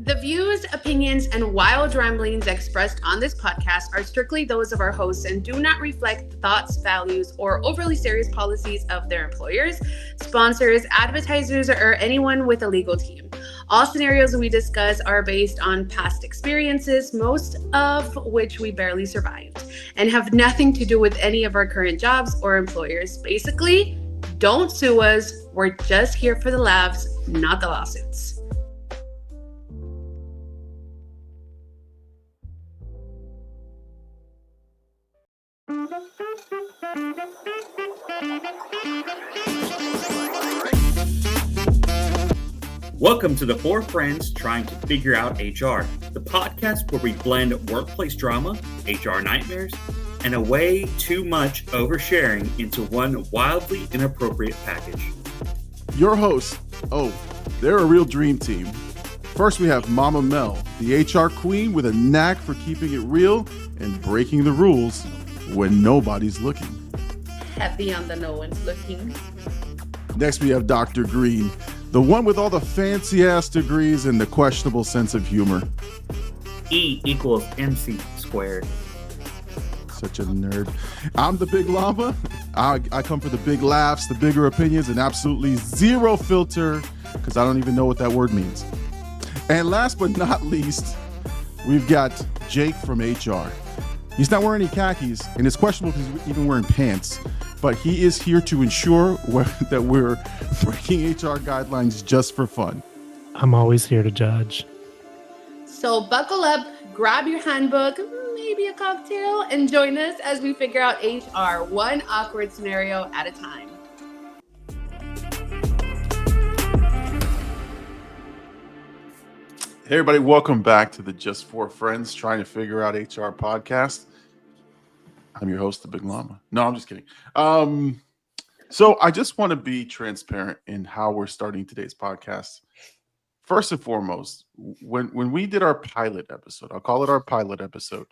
The views, opinions, and wild ramblings expressed on this podcast are strictly those of our hosts and do not reflect the thoughts, values, or overly serious policies of their employers, sponsors, advertisers, or anyone with a legal team. All scenarios we discuss are based on past experiences, most of which we barely survived, and have nothing to do with any of our current jobs or employers. Basically, don't sue us. We're just here for the laughs, not the lawsuits. Welcome to the Four Friends Trying to Figure Out HR, the podcast where we blend workplace drama, HR nightmares, and a way too much oversharing into one wildly inappropriate package. Your hosts, they're a real dream team. First, we have Mama Mel, the HR queen with a knack for keeping it real and breaking the rules when nobody's looking. Heavy on the no one's looking. Next, we have Dr. Green, the one with all the fancy-ass degrees and the questionable sense of humor. E equals MC squared. Such a nerd. I'm the Big Llama. I come for the big laughs, the bigger opinions, and absolutely zero filter, because I don't even know what that word means. And last but not least, we've got Jake from HR. He's not wearing any khakis, and it's questionable if he's even wearing pants, but he is here to ensure that we're breaking HR guidelines just for fun. I'm always here to judge. So buckle up, grab your handbook, maybe a cocktail, and join us as we figure out HR one awkward scenario at a time. Hey everybody, welcome back to the Just Four Friends Trying to Figure Out HR podcast. I'm your host, the Big Llama. No, I'm just kidding. So I just want to be transparent in how we're starting today's podcast. First and foremost, when we did our pilot episode, I'll call it our pilot episode,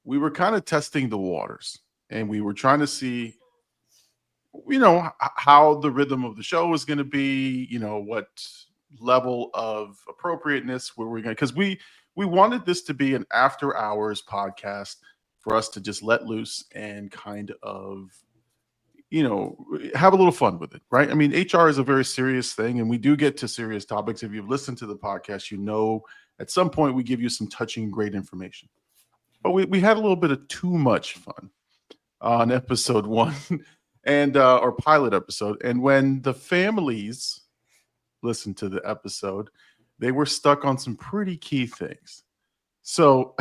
we were kind of testing the waters and we were trying to see, how the rhythm of the show was going to be, what level of appropriateness were we going to, because we wanted this to be an after hours podcast for us to just let loose and kind of, have a little fun with it, right? I mean, HR is a very serious thing, and we do get to serious topics. If you've listened to the podcast, at some point we give you some touching, great information. But we had a little bit of too much fun on episode 1 and our pilot episode. And when the families listened to the episode, they were stuck on some pretty key things. So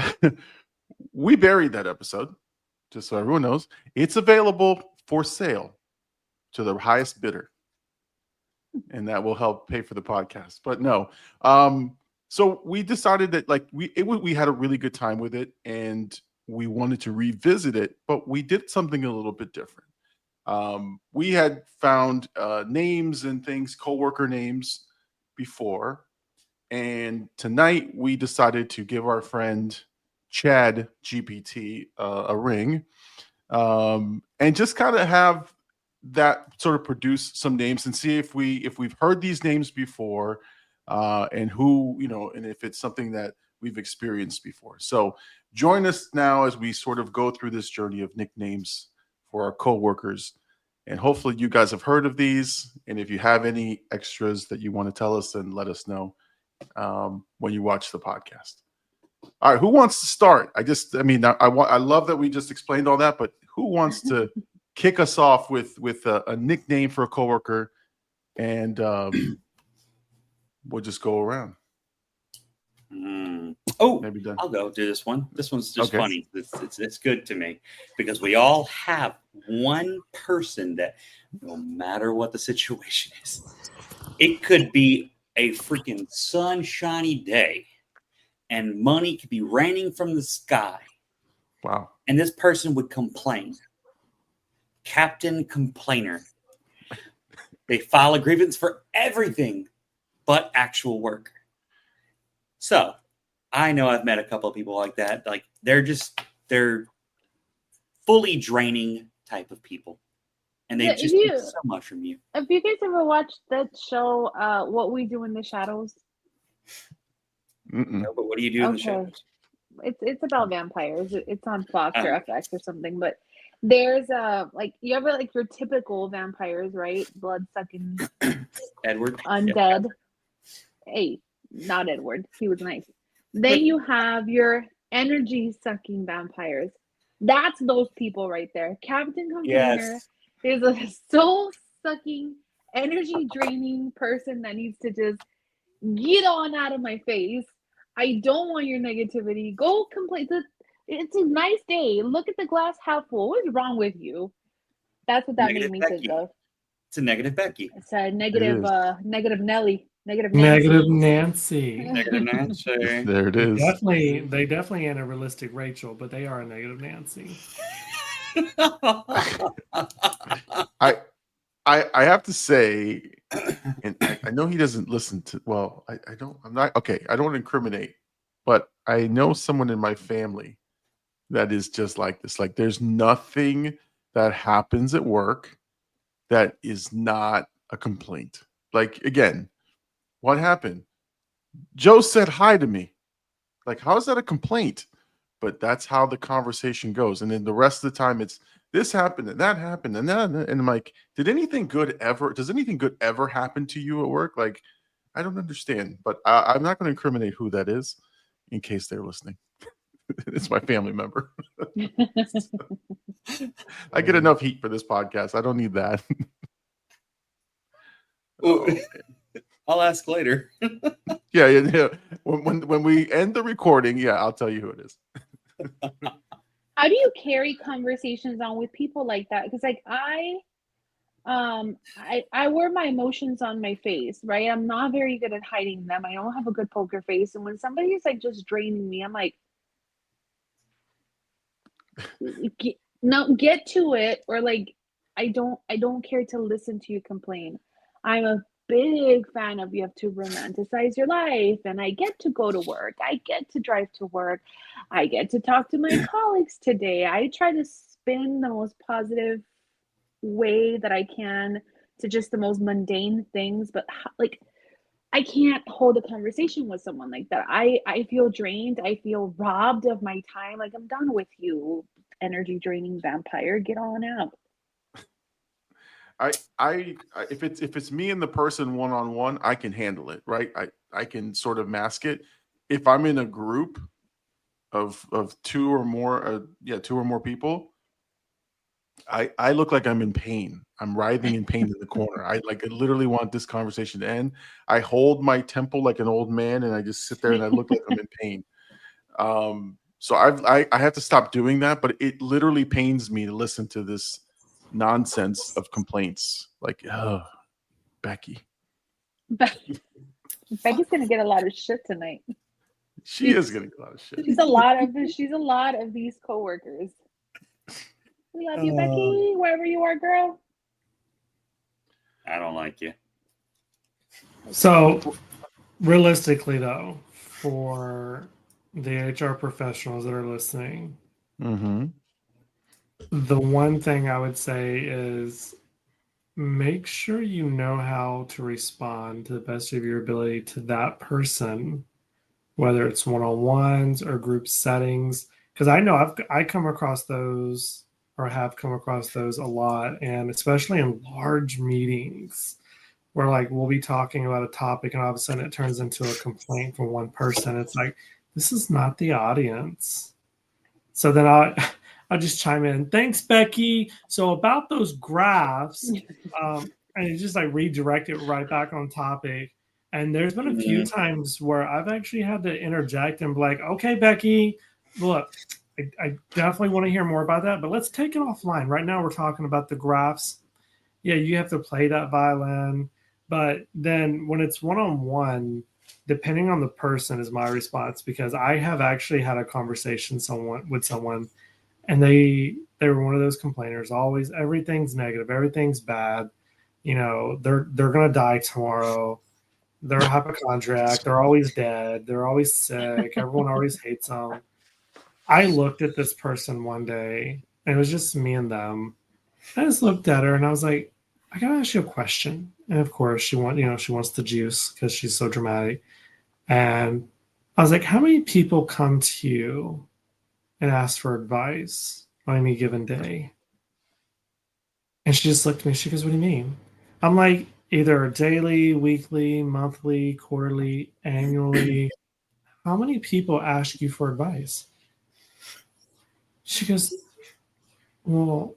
we buried that episode, just so everyone knows. It's available for sale to the highest bidder, and that will help pay for the podcast. But no, so we decided that we had a really good time with it, and we wanted to revisit it, but we did something a little bit different. We had found names and things, coworker names before, and tonight we decided to give our friend Chad GPT a ring, and just kind of have that sort of produce some names and see if we've heard these names before, and who, and if it's something that we've experienced before. So join us now as we sort of go through this journey of nicknames for our coworkers. And hopefully you guys have heard of these. And if you have any extras that you want to tell us, then let us know when you watch the podcast. All right, who wants to start? I love that we just explained all that, but who wants to kick us off with a nickname for a coworker, and we'll just go around. Maybe done. I'll go do this one. This one's just funny. It's good to me because we all have one person that, no matter what the situation is, it could be a freaking sunshiny day and money could be raining from the sky. Wow. And this person would complain. Captain Complainer. They file a grievance for everything but actual work. So I know I've met a couple of people like that. Like they're fully draining type of people. And they just need so much from you. Have you guys ever watched that show, What We Do in the Shadows? No, but what do you do in the Okay. shadows? It's about vampires. It's on Fox or Oh. FX or something. But there's like you have like your typical vampires, right? Blood sucking Edward? undead. Hey, not Edward. He was nice. Then you have your energy sucking vampires. That's those people right there. Captain Complainer is a soul sucking, energy draining person that needs to just get on out of my face. I don't want your negativity. Go complain. It's a nice day. Look at the glass half full. What's wrong with you? That's what that Negative made me Becky. think of. It's a negative Becky. It's a negative, negative Nelly. Negative Negative Nancy. Nancy. Negative Nancy. There it is. They definitely ain't a realistic Rachel, but they are a negative Nancy. I have to say, and I know he doesn't listen to. Well, I don't. I'm not okay. I don't want to incriminate, but I know someone in my family that is just like this. Like, there's nothing that happens at work that is not a complaint. Like, again, what happened? Joe said hi to me. Like, how is that a complaint? But that's how the conversation goes. And then the rest of the time, it's this happened and that happened and that. And I'm like, does anything good ever happen to you at work? Like, I don't understand. But I'm not going to incriminate who that is in case they're listening. It's my family member. I get enough heat for this podcast. I don't need that. I'll ask later. Yeah. When we end the recording, I'll tell you who it is. How do you carry conversations on with people like that? Because like I wear my emotions on my face, right? I'm not very good at hiding them. I don't have a good poker face, and when somebody is like just draining me, I'm like, get to it, or like I don't care to listen to you complain. I'm a big fan of you have to romanticize your life, and I get to go to work. I get to drive to work. I get to talk to my colleagues today. I try to spin the most positive way that I can to just the most mundane things, but like I can't hold a conversation with someone like that. I feel drained. I feel robbed of my time. Like, I'm done with you, energy draining vampire. Get on out. If it's me and the person one-on-one, I can handle it, right? I can sort of mask it. If I'm in a group of two or more people, I look like I'm in pain. I'm writhing in pain in the corner. I literally want this conversation to end. I hold my temple like an old man, and I just sit there and I look like I'm in pain. So I have to stop doing that, but it literally pains me to listen to this nonsense of complaints. Like, oh, Becky. Becky's gonna get a lot of shit tonight. She is gonna get a lot of shit. She's a lot of these coworkers. We love you, Becky, wherever you are, girl. I don't like you. So, realistically, though, for the HR professionals that are listening, the one thing I would say is make sure you know how to respond to the best of your ability to that person, whether it's one-on-ones or group settings. Because I know I come across those, or have come across those a lot, and especially in large meetings where like we'll be talking about a topic and all of a sudden it turns into a complaint from one person. It's like, this is not the audience. So then I'll just chime in. Thanks, Becky. So about those graphs, and you just like redirect it right back on topic. And there's been a few times where I've actually had to interject and be like, okay, Becky, look, I definitely want to hear more about that, but let's take it offline. Right now we're talking about the graphs. Yeah, you have to play that violin. But then when it's one-on-one, depending on the person is my response, because I have actually had a conversation with someone, and they were one of those complainers. Always everything's negative, everything's bad. You know, they're gonna die tomorrow. They're a hypochondriac. They're always dead. They're always sick. Everyone always hates them. I looked at this person one day, and it was just me and them. I just looked at her, and I was like, I gotta ask you a question. And of course, she wants the juice because she's so dramatic. And I was like, how many people come to you and ask for advice on any given day? And she just looked at me. She goes, what do you mean? I'm like, either daily, weekly, monthly, quarterly, annually. How many people ask you for advice? She goes, well,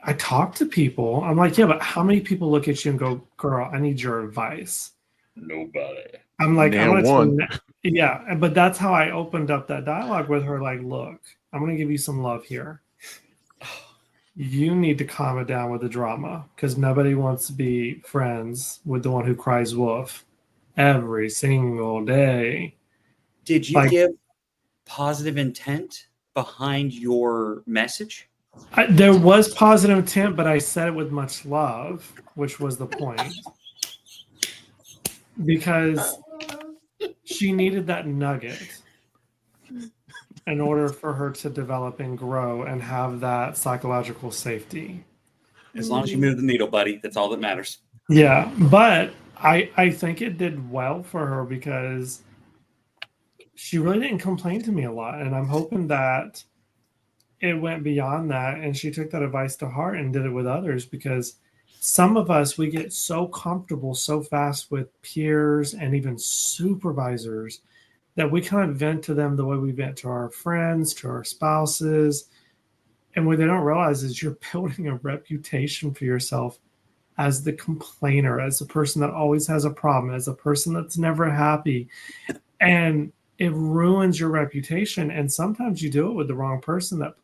I talk to people. I'm like, yeah, but how many people look at you and go, girl, I need your advice? Nobody. I'm like, I'm Nail going to tell one. you, yeah. But that's how I opened up that dialogue with her. Like, look, I'm going to give you some love here. You need to calm it down with the drama because nobody wants to be friends with the one who cries wolf every single day. Did you Like, give positive intent behind your message? there was positive intent, but I said it with much love, which was the point. Because she needed that nugget in order for her to develop and grow and have that psychological safety. As long as you move the needle, buddy, that's all that matters. Yeah, but I think it did well for her because she really didn't complain to me a lot. And I'm hoping that it went beyond that and she took that advice to heart and did it with others because some of us, we get so comfortable so fast with peers and even supervisors that we kind of vent to them the way we vent to our friends, to our spouses. And what they don't realize is you're building a reputation for yourself as the complainer, as the person that always has a problem, as a person that's never happy. And it ruins your reputation. And sometimes you do it with the wrong person that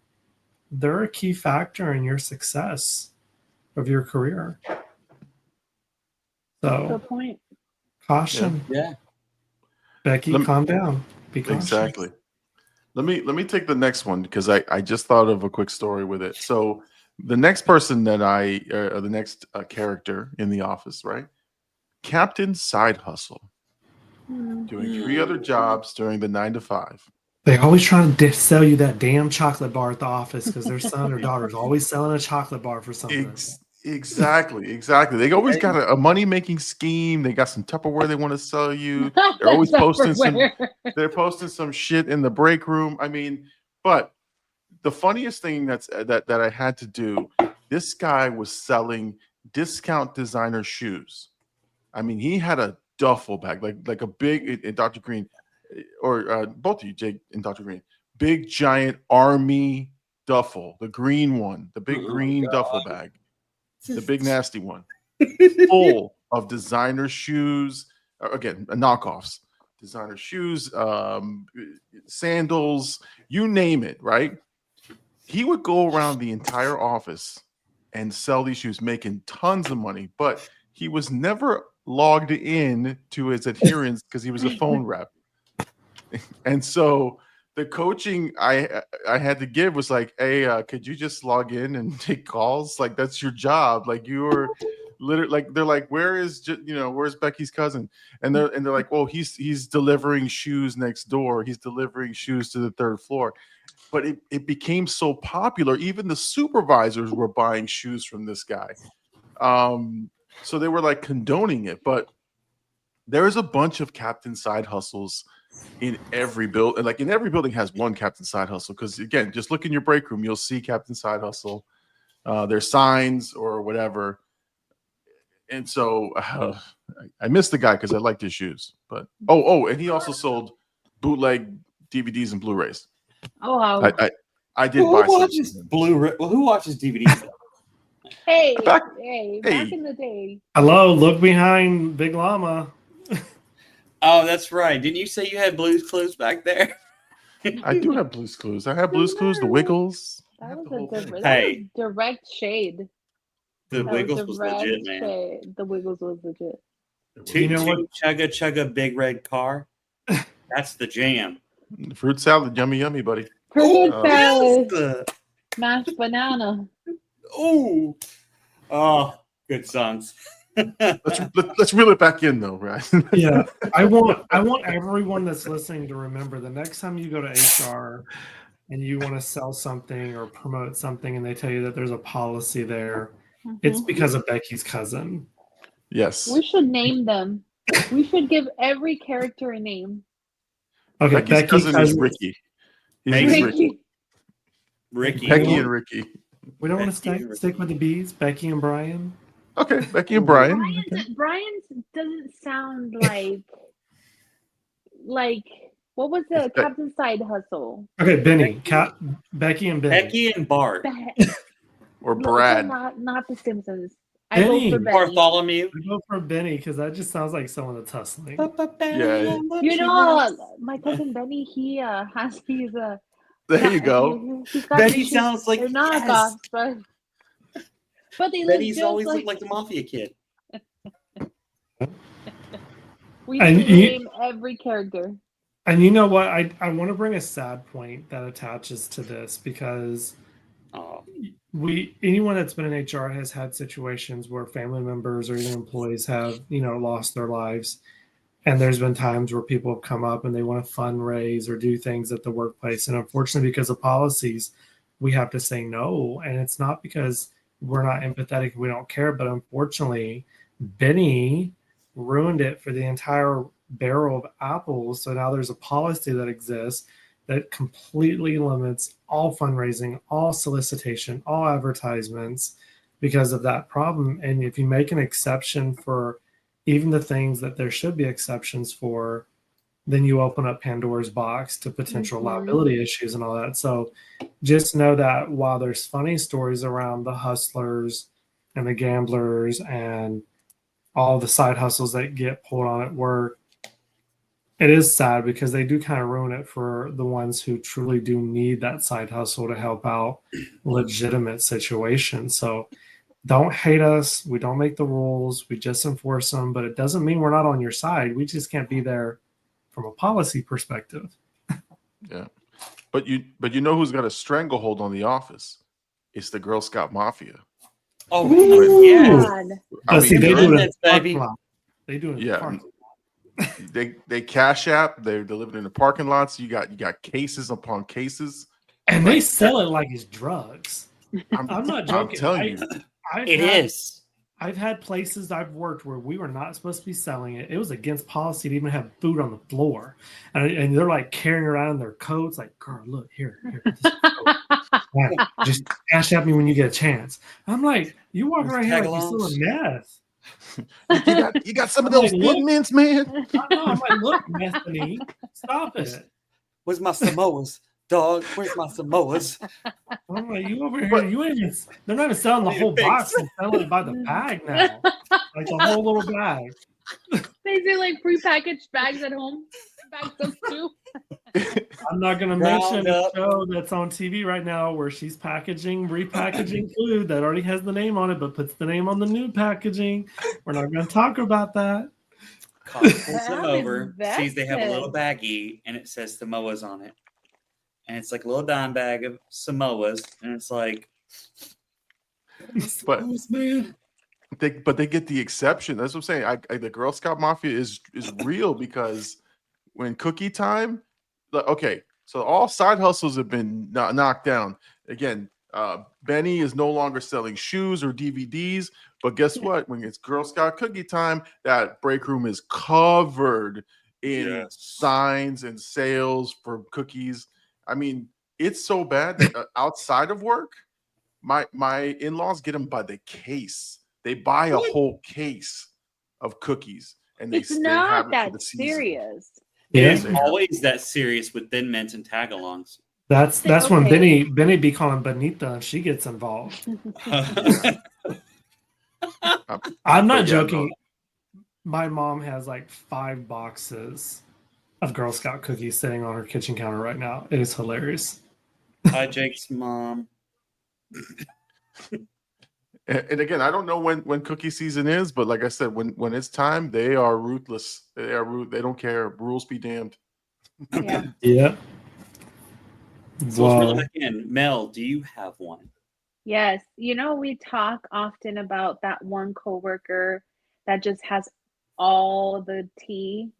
they're a key factor in your success of your career. So, Good point. caution. Yeah. Becky, calm down. Be cautious. Exactly. Let me take the next one because I just thought of a quick story with it. So the next person that the next character in the office, right? Captain Side Hustle, doing 3 other jobs during the 9 to 5. They always trying to sell you that damn chocolate bar at the office because their son or daughter's always selling a chocolate bar for something. Exactly. They always got a money-making scheme. They got some Tupperware they want to sell you. They're always posting some shit in the break room. I mean, but the funniest thing that I had to do, this guy was selling discount designer shoes. I mean, he had a duffel bag, like a big, Dr. Green, or both of you, Jake and Dr. Green, big giant army duffel, the green one, the big green duffel bag, the big nasty one, full of designer shoes, again, knockoffs, designer shoes, sandals, you name it, right? He would go around the entire office and sell these shoes, making tons of money, but he was never logged in to his adherence because he was a phone rep. And so the coaching I had to give was like, hey, could you just log in and take calls? Like, that's your job. Like, you're literally like, they're like, where's Becky's cousin? And they're like, well, he's delivering shoes next door. He's delivering shoes to the 3rd floor. But it became so popular, even the supervisors were buying shoes from this guy. So they were like condoning it. But there's a bunch of Captain Side Hustles in every building. Like, in every building has one Captain Side Hustle. Because again, just look in your break room, you'll see Captain Side Hustle. There's signs or whatever. And so I missed the guy because I liked his shoes. But and he also sold bootleg DVDs and Blu-rays. Oh, wow. I did buy Who watches Blu-ray? Well, who watches DVDs? Hey, Back in the day. Hello, look behind Big Llama. Oh, that's right. Didn't you say you had Blue's Clues back there? I do have Blue's Clues. I have Blue's Clues, The Wiggles. That was Hey. direct shade. The Wiggles was legit, man. Shade. The Wiggles was legit. Toot chugga chugga big red car. That's the jam. Fruit salad, yummy, buddy. Fruit salad. Yes. Mashed banana. Oh, good songs. let's reel it back in though, right? Yeah, I want everyone that's listening to remember the next time you go to HR and you want to sell something or promote something and they tell you that there's a policy there, it's because of Becky's cousin. Yes. We should name them. We should give every character a name. Okay, Becky's Becky cousin is Ricky. His name is Ricky. Ricky. Becky and Ricky. We don't want Becky to and stick with the B's. Becky and Brian. Okay, Becky and Brian. Brian's doesn't sound like what was the It's Be- Captain Side Hustle? Okay, Benny. Becky and Benny. Becky and Bart. Or Brad. Not the Simpsons. I go Benny. for Benny. Bartholomew. I go for Benny because that just sounds like someone that's hustling. Yeah. You know, my cousin Benny, he has these. There you go. He's got Benny these shoes. sounds like They're knockoffs, but they look Benny's just always like. looked like the mafia kid. We And name every character. And you know what? I want to bring a sad point that attaches to this because anyone that's been in HR has had situations where family members or even employees have, lost their lives. And there's been times where people have come up and they want to fundraise or do things at the workplace. And unfortunately, because of policies, we have to say no. And it's not because we're not empathetic, we don't care, but unfortunately, Benny ruined it for the entire barrel of apples. So now there's a policy that exists that completely limits all fundraising, all solicitation, all advertisements because of that problem. And if you make an exception for even the things that there should be exceptions for, then you open up Pandora's box to potential liability issues and all that. So just know that while there's funny stories around the hustlers and the gamblers and all the side hustles that get pulled on at work, it is sad because they do kind of ruin it for the ones who truly do need that side hustle to help out legitimate situations. So don't hate us. We don't make the rules. We just enforce them, but it doesn't mean we're not on your side. We just can't be there from a policy perspective. Yeah. But you know who's got a stranglehold on the office? It's the Girl Scout Mafia. Oh, God. But see, they do it in the baby. parking lot. They do it in the parking lot. They cash app. They're delivered in the parking lots. You got cases upon cases, and they sell it like it's drugs. I'm not joking. I'm telling you, I've had places I've worked where we were not supposed to be selling it. It was against policy to even have food on the floor, and they're like carrying around in their coats. Like, girl, look here. Yeah, just cash at me when you get a chance. I'm like, you walk around here like you're still a mess. you got some of those thin mints, man. I'm like, look, Bethany, stop it. Where's my Samoas, dog? Where's my Samoas? I'm like, you over here? They're not even selling the whole box. They're selling it by the bag now, like the whole little bag. They do like prepackaged bags at home. Bags of soup. I'm not going to mention a show that's on TV right now where she's repackaging food that already has the name on it, but puts the name on the new packaging. We're not going to talk about that. Pulls them over, sees they have a little baggie, and it says Samoas on it. And it's like a little dime bag of Samoas, and it's like, but Samoas, man. They get the exception. That's what I'm saying. The Girl Scout Mafia is real because when cookie time, okay, so all side hustles have been knocked down. Again, Benny is no longer selling shoes or DVDs, but guess what? When it's Girl Scout cookie time, that break room is covered in signs and sales for cookies. I mean, it's so bad that outside of work, my in-laws get them by the case. They buy a whole case of cookies, and it's not that serious. It's always that serious with Thin Mints and tag-alongs. That's when Benny be calling Benita and she gets involved. I'm not joking. My mom has like 5 boxes of Girl Scout cookies sitting on her kitchen counter right now. It is hilarious. Hi, Jake's mom. And again, I don't know when cookie season is, but like I said, when it's time, they are ruthless. They don't care. Rules be damned. Yeah. So let's reel back in. Mel, do you have one? Yes. We talk often about that one coworker that just has all the tea,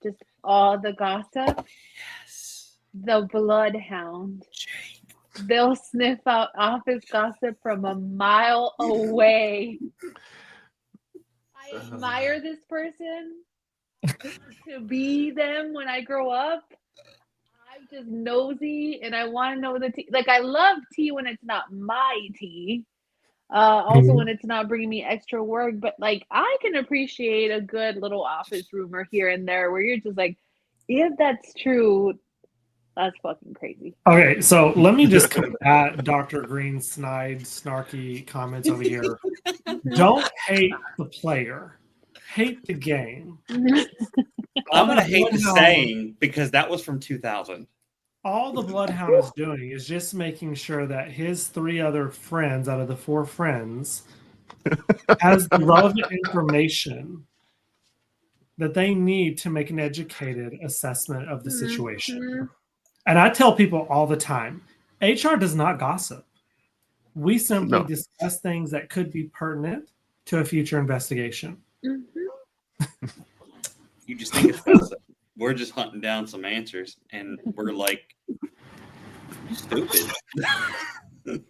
just all the gossip. Yes. The bloodhound. Jake. They'll sniff out office gossip from a mile away. I admire this person to be them when I grow up. just nosy, and I want to know the tea. Like, I love tea when it's not my tea. Also, when it's not bringing me extra work, but like, I can appreciate a good little office rumor here and there where you're just like, if that's true, that's fucking crazy. Okay, so let me just combat Dr. Green's snarky comments over here. Don't hate the player, hate the game. I'm going to hate the saying because that was from 2000. All the Bloodhound is doing is just making sure that his 3 other friends out of the 4 friends has the relevant information that they need to make an educated assessment of the situation. And I tell people all the time, HR does not gossip. We simply discuss things that could be pertinent to a future investigation. You just think it's gossip. We're just hunting down some answers, and we're like, stupid.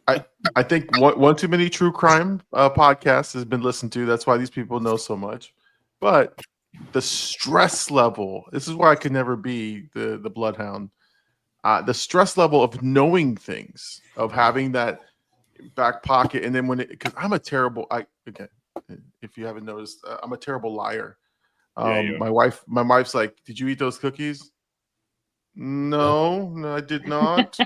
I think one too many true crime podcasts has been listened to. That's why these people know so much. But the stress level, this is why I could never be the Bloodhound. The stress level of knowing things, of having that back pocket, and then because I'm a terrible, if you haven't noticed, I'm a terrible liar. My wife's like, "Did you eat those cookies?" No, I did not.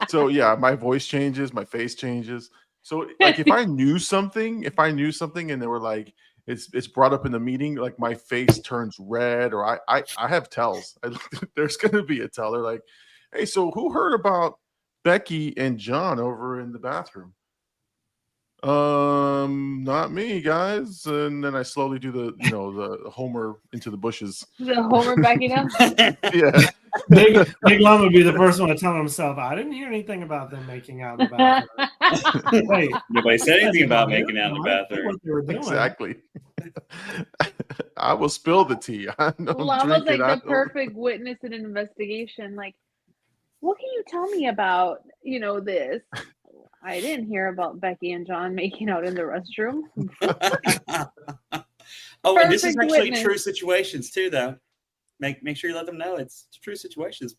So yeah, my voice changes, my face changes. So like, if I knew something, and they were like, it's brought up in the meeting, like my face turns red, or I have tells. There's gonna be a tell. They're like, "Hey, so who heard about Becky and John over in the bathroom?" Not me, guys. And then I slowly do the Homer into the bushes. The Homer backing up. Yeah. Big Lon would be the first one to tell himself, "I didn't hear anything about them making out in the bathroom." Wait, nobody said anything about making out in the bathroom. What they were doing. Exactly. I will spill the tea. Lon was like the perfect witness in an investigation. Like, what can you tell me about this? I didn't hear about Becky and John making out in the restroom. And this is actually true situations too, though. Make sure you let them know it's true situations.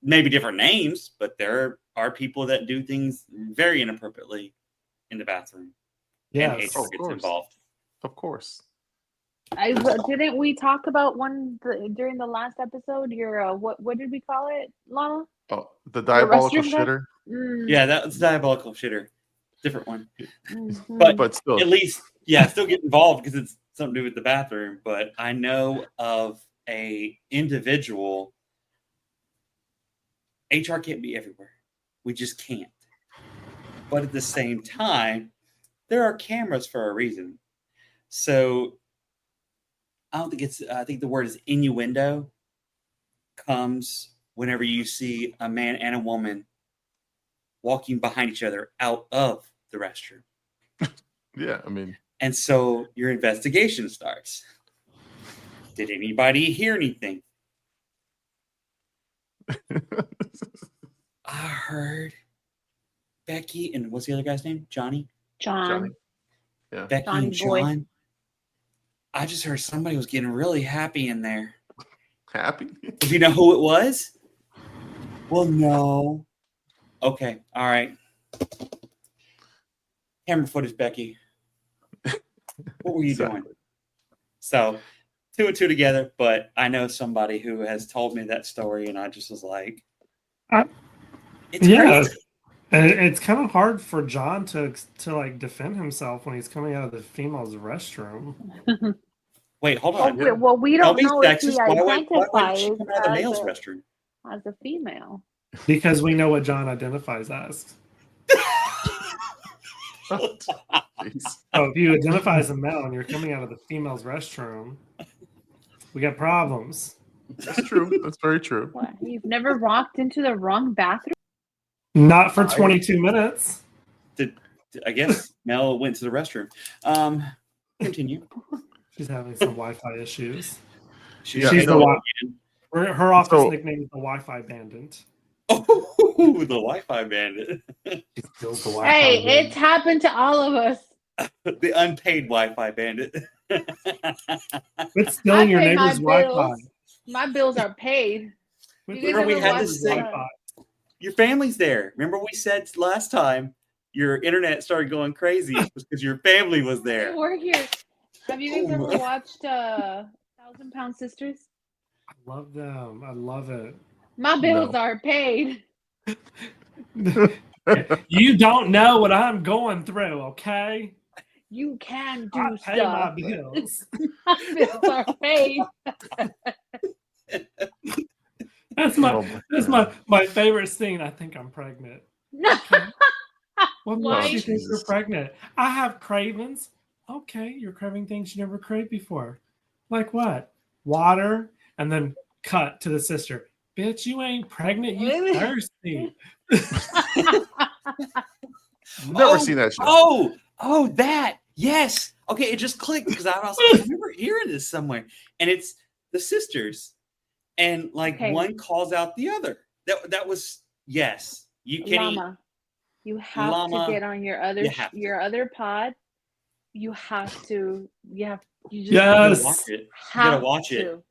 Maybe different names, but there are people that do things very inappropriately in the bathroom. Yeah, and HR gets involved. Of course. Didn't we talk about one during the last episode? Your what did we call it, Lana? Oh, the diabolical shitter. Yeah, that was diabolical shitter. Different one. But still, at least, still get involved because it's something to do with the bathroom. But I know of a individual. HR can't be everywhere. We just can't. But at the same time, there are cameras for a reason. So I think the word is innuendo comes whenever you see a man and a woman walking behind each other out of the restroom. Yeah, I mean. And so your investigation starts. Did anybody hear anything? I heard Becky and what's the other guy's name? Johnny? Johnny. Yeah. Becky Johnny and John. boy. I just heard somebody was getting really happy in there. Happy? Do you know who it was? Well, no. Okay. All right. Camera footage, Becky. What were you doing? So 2 and 2 together, but I know somebody who has told me that story, and I just was like, it's crazy. And it's kind of hard for John to like defend himself when he's coming out of the female's restroom. Wait, hold on. Well, we don't know if he why identifies she come out of the male's restroom? as a female. Because we know what John identifies as. So if you identify as a male and you're coming out of the female's restroom, we got problems. That's true. That's very true. What? You've never walked into the wrong bathroom? Not for 22 minutes. I guess Mel went to the restroom. Continue. She's having some Wi-Fi issues. She's her office nickname is the Wi-Fi Bandit. Oh, the Wi-Fi Bandit. She steals the Wi-Fi Hey, bandit. it's happened to all of us. The unpaid Wi-Fi Bandit. Quit stealing your I pay my neighbor's Wi-Fi. bills. My bills are paid. You guys Remember we ever had watch this thing? Your family's there. Remember we said last time your internet started going crazy because your family was there. We're here. Have you guys ever watched 1,000-Pound Sisters? I love them. I love it. My bills are paid. You don't know what I'm going through, okay? You can do I stuff. pay my bills. My bills are paid. That's my favorite scene. I think I'm pregnant. Okay. What Why? makes you think you're pregnant? I have cravings. Okay, you're craving things you never craved before. Like what? Water, and then cut to the sister. Bitch, you ain't pregnant. You thirsty. Never seen that show. Oh, that. Yes. Okay, it just clicked because I remember hearing this somewhere. And it's the sisters. And like one calls out the other. That was yes. You can Llama. You have to get on your other pod. You have to. You just watch it. You gotta watch it.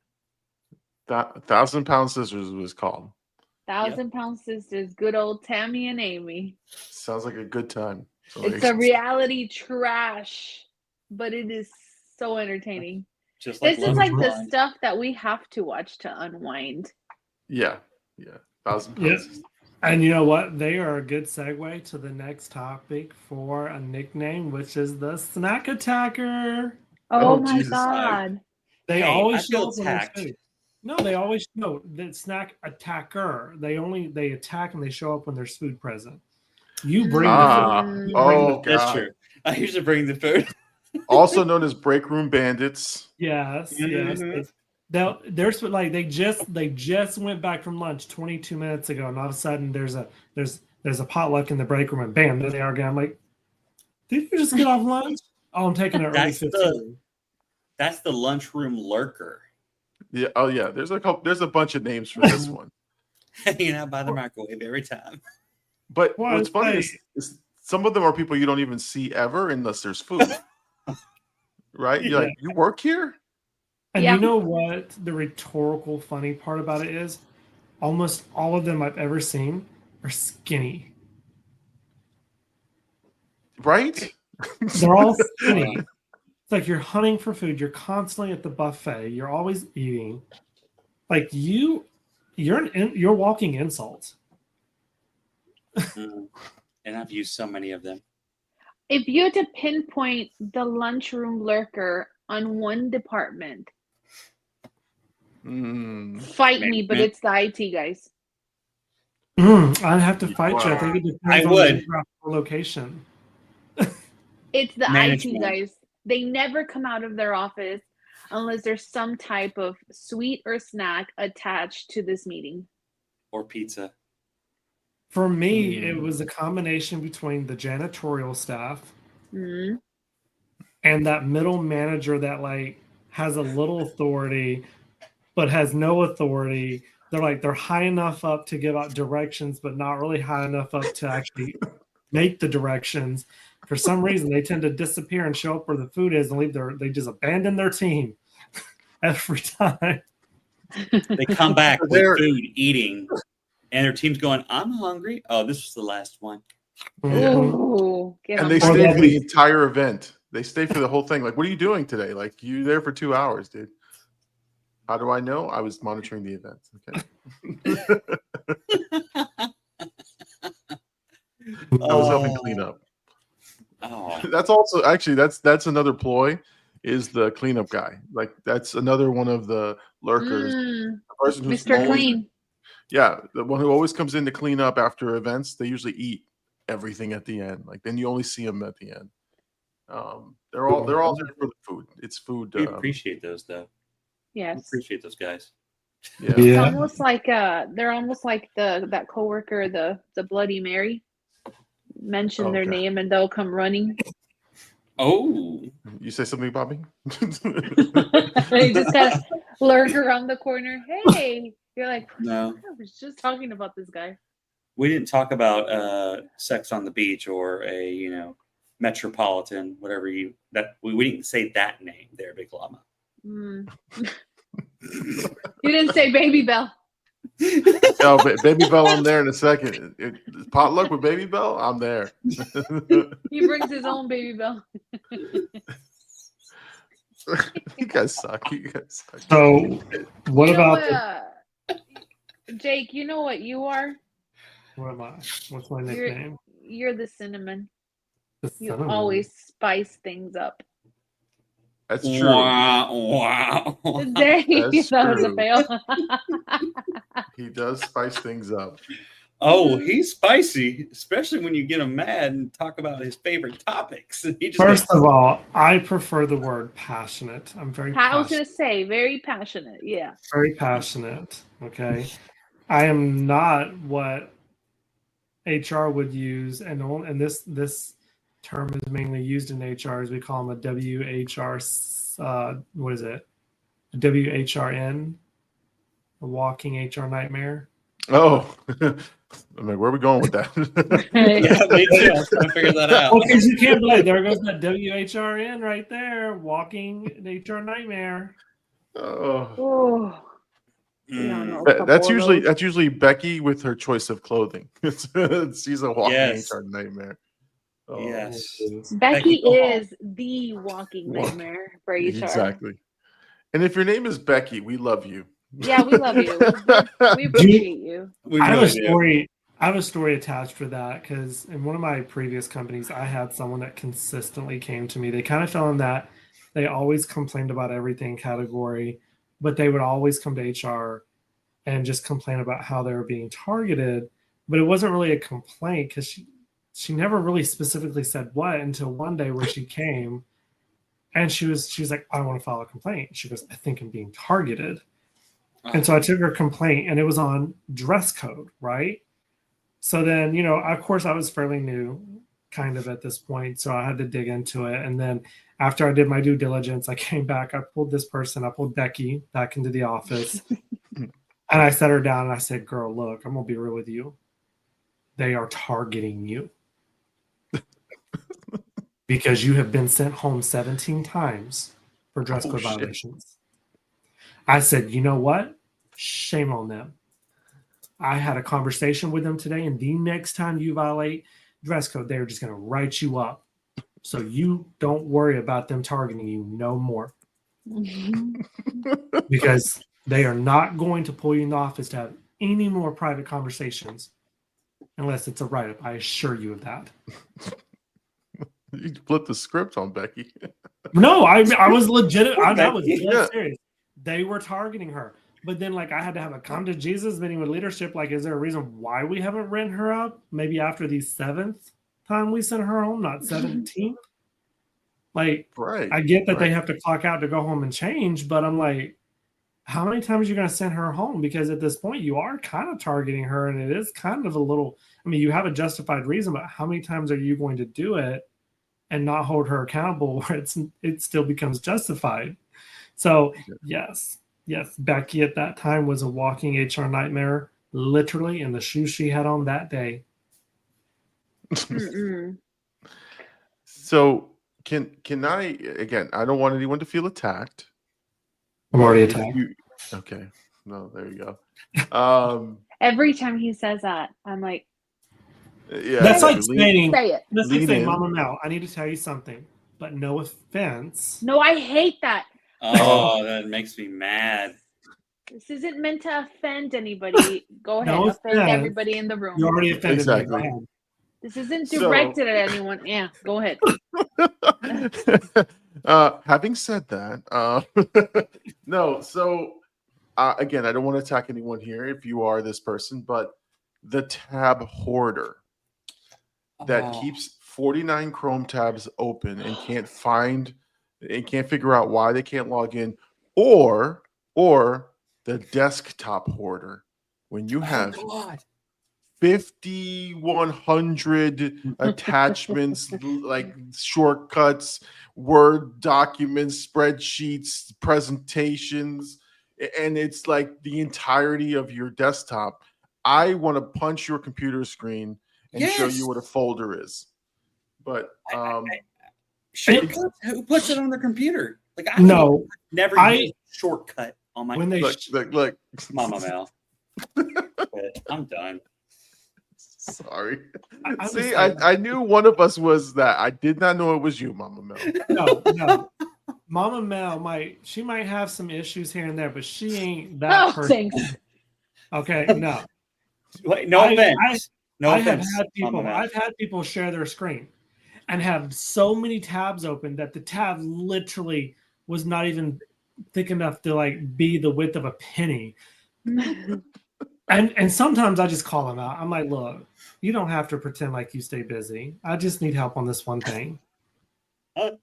1,000-Pound Sisters was called. 1,000-Pound Sisters, good old Tammy and Amy. Sounds like a good time. It's a reality trash, but it is so entertaining. Just like this is like the stuff that we have to watch to unwind. Yeah. 1,000-Pound Sisters. And you know what? They are a good segue to the next topic for a nickname, which is the Snack Attacker. Oh my Jesus. God. They always show up when there's food. No, they always the Snack Attacker. They attack and they show up when there's food present. You bring the food. That's true. I usually bring the food. Also known as break room bandits. Yes. There's like they just went back from lunch 22 minutes ago, and all of a sudden there's a potluck in the break room, and bam, there they are again. I'm like, did you just get off lunch? Oh, I'm taking it early 15. That's the lunchroom lurker. Yeah. Oh yeah. There's a bunch of names for this one. Hanging out by the microwave every time. But what's funny is some of them are people you don't even see ever unless there's food. Right? You're like, you work here? And you know what the rhetorical funny part about it is? Almost all of them I've ever seen are skinny. Right? They're all skinny. It's like you're hunting for food. You're constantly at the buffet. You're always eating. Like you're walking insults. And I've used so many of them. If you had to pinpoint the lunchroom lurker on one department, fight me, but it's the IT guys. I'd have to fight you. I think it depends on the geographical location. It's the IT guys. They never come out of their office unless there's some type of sweet or snack attached to this meeting. Or pizza. For me, it was a combination between the janitorial staff and that middle manager that like has a little authority but has no authority. They're high enough up to give out directions, but not really high enough up to actually make the directions. For some reason, they tend to disappear and show up where the food is and leave they just abandon their team every time. They come back with food, eating, and their team's going, I'm hungry. Oh, this was the last one. Ooh, and they stay for the entire event. They stay for the whole thing. Like, what are you doing today? Like, you're there for 2 hours, dude. How do I know? I was monitoring the event. Okay. I was helping clean up. Oh. That's also actually that's another ploy, is the cleanup guy. Like, that's another one of the lurkers. The person who's Mr. Clean. Yeah, the one who always comes in to clean up after events. They usually eat everything at the end. Like, then you only see them at the end. They're all there for the food. It's food. We appreciate those though. Yes, we appreciate those guys. Yeah. It's almost like they're almost like that coworker, the Bloody Mary. Mention their name and they'll come running. Oh, you say something, Bobby? They just kind of lurk around the corner. Hey, you're like, no, I was just talking about this guy. We didn't talk about Sex on the Beach or a Metropolitan, whatever we didn't say that name there, Big Llama. You didn't say Baby Bell. Oh, Baby Bell, I'm there in a second. Potluck with Baby Bell, I'm there. He brings his own Baby Bell. You guys suck. So, what You know about Jake, you know what you are? what am I? What's my nickname? You're the cinnamon. The You cinnamon. always spice things up. That's true. Wow. That was a true. fail. He does spice things up. Oh, he's spicy, especially when you get him mad and talk about his favorite topics. He just First of all, I prefer the word passionate. I'm very I was passionate. gonna say very passionate. Yeah. Very passionate. Okay. I am not what HR would use, and this term is mainly used in HR as we call them a WHR. What is it? A WHRN, a walking HR nightmare. Oh, I'm like, where are we going with that? yeah, me too. I was trying to figure that out. Well, because you can't believe there goes that WHRN right there, walking HR nightmare. Oh. Oh. Mm. That's usually Becky with her choice of clothing. She's a walking Yes. HR nightmare. Oh. Yes. Becky go home. is the walking nightmare for HR. Exactly. And if your name is Becky, we love you. Yeah, we love you. We appreciate you. I have a story. I have a story attached for that because in one of my previous companies, I had someone that consistently came to me. They kind of fell in that they always complained about everything category, but they would always come to HR and just complain about how they were being targeted. But it wasn't really a complaint because she never really specifically said what until one day where she came and she was like, I want to file a complaint. She goes, I think I'm being targeted. And so I took her complaint and it was on dress code, right? So then, of course I was fairly new kind of at this point. So I had to dig into it. And then after I did my due diligence, I came back, I pulled Becky back into the office and I sat her down and I said, girl, look, I'm going to be real with you. They are targeting you because you have been sent home 17 times for dress code violations. I said, you know what? Shame on them. I had a conversation with them today, and the next time you violate dress code, they're just going to write you up. So you don't worry about them targeting you no more. Because they are not going to pull you in the office to have any more private conversations unless it's a write-up. I assure you of that. You flipped the script on Becky. No, I was legit. That was dead serious. They were targeting her. But then, I had to have a come to Jesus meeting with leadership. Is there a reason why we haven't written her up? Maybe after the 7th time we sent her home, not 17th. Right. I get that they have to clock out to go home and change, but I'm like, how many times are you going to send her home? Because at this point, you are kind of targeting her, and it is kind of a little. I mean, you have a justified reason, but how many times are you going to do it and not hold her accountable where it still becomes justified? So, yes, Becky at that time was a walking HR nightmare, literally, in the shoes she had on that day. So, can I, again, I don't want anyone to feel attacked. I'm already attacked. Okay. No, there you go. Every time he says that, I'm like, yeah, that's like saying, say it. That's like saying, Mama Mel, I need to tell you something, but no offense. No, I hate that. Oh, that makes me mad. This isn't meant to offend anybody. Go ahead, offend everybody in the room. You already offended exactly. me. This isn't directed at anyone. Yeah, go ahead. Having said that, no. So again, I don't want to attack anyone here. If you are this person, but the Tab Hoarder that keeps 49 Chrome tabs open and can't figure out why they can't log in, or the desktop hoarder when you have 5,100 attachments, like shortcuts, Word documents, spreadsheets, presentations, and it's like the entirety of your desktop. I want to punch your computer screen and show you what a folder is. But who puts it on their computer? I never use shortcut. on my When they Look. Mama Mel. I'm done. Sorry. I was See, like- I knew one of us was that. I did not know it was you, Mama Mel. no. Mama Mel might have some issues here and there, but she ain't that Oh, person. thanks. Okay, no. Wait, no offense. No I have offense, had Mama people. Mel. I've had people share their screen and have so many tabs open that the tab literally was not even thick enough to like be the width of a penny. And sometimes I just call them out. I'm like, look, you don't have to pretend like you stay busy. I just need help on this one thing.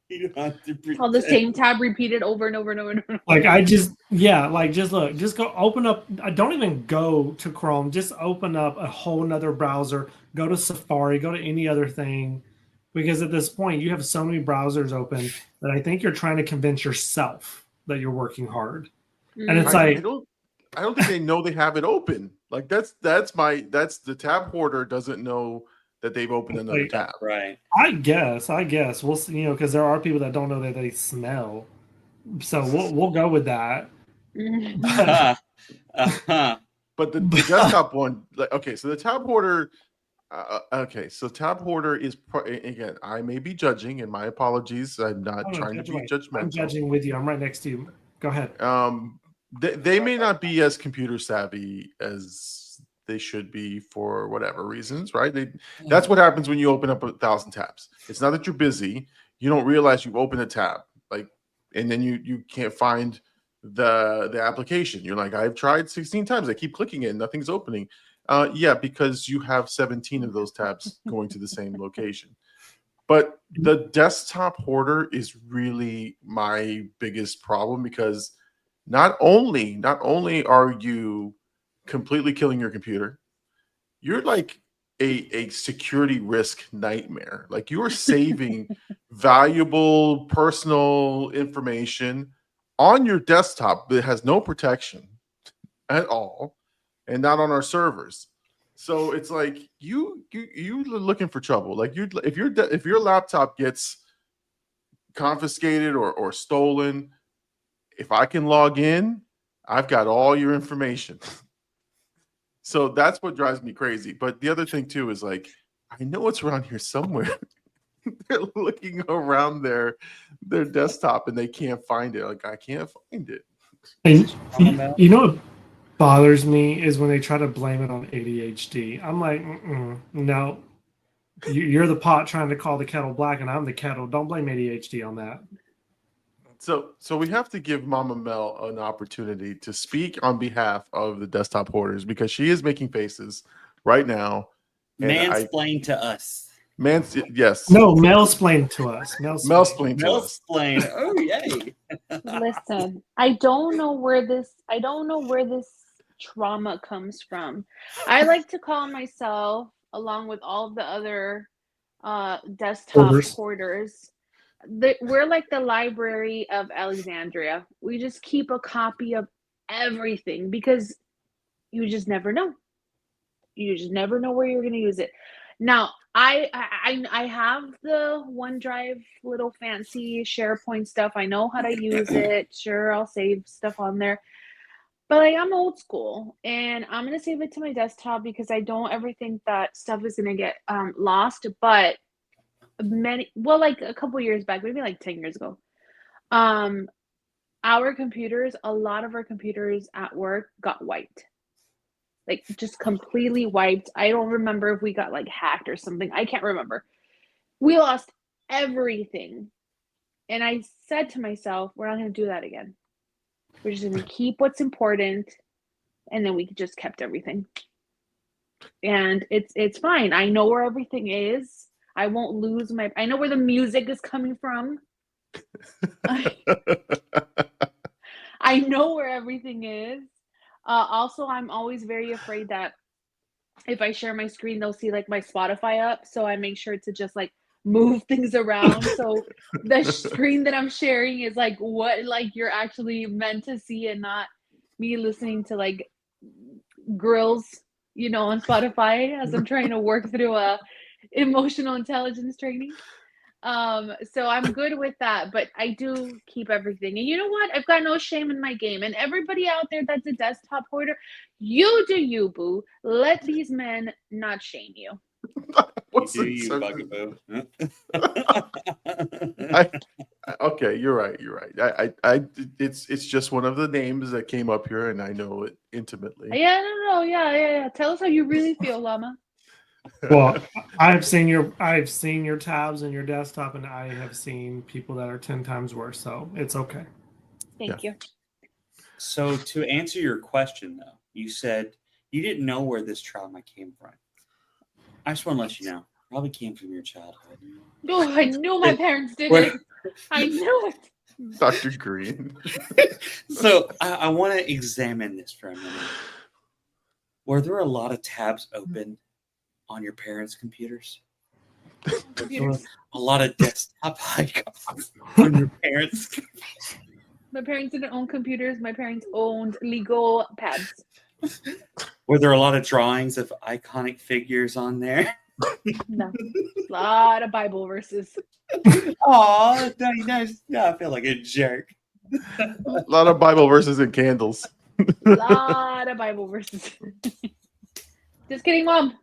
You have to All the pretend. same tab repeated over and over and over and over. Like just look, just go open up. Don't even go to Chrome. Just open up a whole nother browser. Go to Safari. Go to any other thing, because at this point you have so many browsers open that I think you're trying to convince yourself that you're working hard. And it's I like, don't think they know they have it open. Like that's the tab hoarder doesn't know that they've opened another Like, tab. Right. I guess we'll see, because there are people that don't know that they smell. So we'll go with that. But the desktop one, like, okay, so the tab hoarder. So tab hoarder is again. I may be judging, and my apologies. I'm not trying to be judgmental. I'm judging with you. I'm right next to you. Go ahead. They may not be as computer savvy as they should be for whatever reasons, right? That's what happens when you open up 1,000 tabs. It's not that you're busy; you don't realize you've opened a tab, and then you can't find the application. You're like, I've tried 16 times. I keep clicking it, and nothing's opening. Yeah, because you have 17 of those tabs going to the same location. But the desktop hoarder is really my biggest problem, because not only are you completely killing your computer, you're like a security risk nightmare. Like, you are saving valuable personal information on your desktop that has no protection at all, and not on our servers. So it's like you looking for trouble. Like, if your laptop gets confiscated or stolen, if I can log in, I've got all your information. So that's what drives me crazy. But the other thing too is, like, I know it's around here somewhere. They're looking around their desktop and they can't find it. Like, I can't find it. And you know what bothers me is when they try to blame it on ADHD. I'm like, no, you're the pot trying to call the kettle black, and I'm the kettle. Don't blame ADHD on that. So we have to give Mama Mel an opportunity to speak on behalf of the desktop hoarders, because she is making faces right now. Mansplain to us. Yes. No, mailsplain to us. Mailsplain to us. Mansplain. Oh, yay. Listen, I don't know where this trauma comes from. I like to call myself, along with all of the other desktop hoarders, we're like the Library of Alexandria. We just keep a copy of everything, because you just never know. You just never know where you're going to use it. Now, I have the OneDrive little fancy SharePoint stuff. I know how to use it. Sure, I'll save stuff on there. But I'm old school, and I'm going to save it to my desktop, because I don't ever think that stuff is going to get lost. But like a couple years back, maybe like 10 years ago, a lot of our computers at work got wiped. Like, just completely wiped. I don't remember if we got like hacked or something. I can't remember. We lost everything. And I said to myself, we're not going to do that again. We're just going to keep what's important. And then we just kept everything. And it's fine. I know where everything is. I won't lose I know where the music is coming from. I know where everything is. Also, I'm always very afraid that if I share my screen, they'll see like my Spotify up. So I make sure to just like move things around. So the screen that I'm sharing is like what like you're actually meant to see, and not me listening to like grills, on Spotify as I'm trying to work through a emotional intelligence training. So I'm good with that, but I do keep everything. And you know what? I've got no shame in my game. And everybody out there that's a desktop hoarder, you do you, boo. Let these men not shame you. What's You do the you, term? bugaboo. Okay, you're right. You're right. It's just one of the names that came up here, and I know it intimately. Yeah, no. Yeah. Tell us how you really feel, Llama. Well, I've seen your tabs and your desktop, and I have seen people that are 10 times worse. So it's okay. Thank you. So to answer your question, though, you said you didn't know where this trauma came from. I just want to let you know, it probably came from your childhood. Oh, I knew my parents did it. I knew it. Dr. Green. So I want to examine this for a minute. Were there a lot of tabs open on your parents' computers? Computers. A lot of desktop icons on your parents' My parents didn't own computers. My parents owned legal pads. Were there a lot of drawings of iconic figures on there? No. A lot of Bible verses. Oh, no, I feel like a jerk. A lot of Bible verses and candles. A lot of Bible verses. Just kidding, Mom.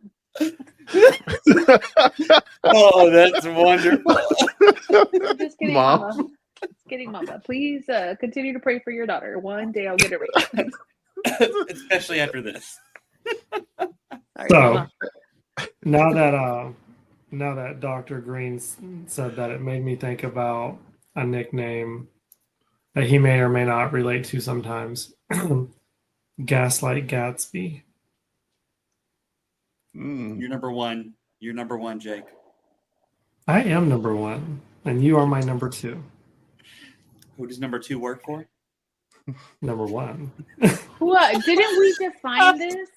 Oh, that's wonderful. Just kidding, Mom. Mama. Just kidding, Mama. Please continue to pray for your daughter. One day I'll get it right. Especially after this. Sorry, So Mama. now that Dr. Green said that, it made me think about a nickname that he may or may not relate to sometimes. Gaslight Gatsby. You're number one. You're number one, Jake. I am number one, and you are my number two. Who does number two work for? Number one. What? Didn't we define this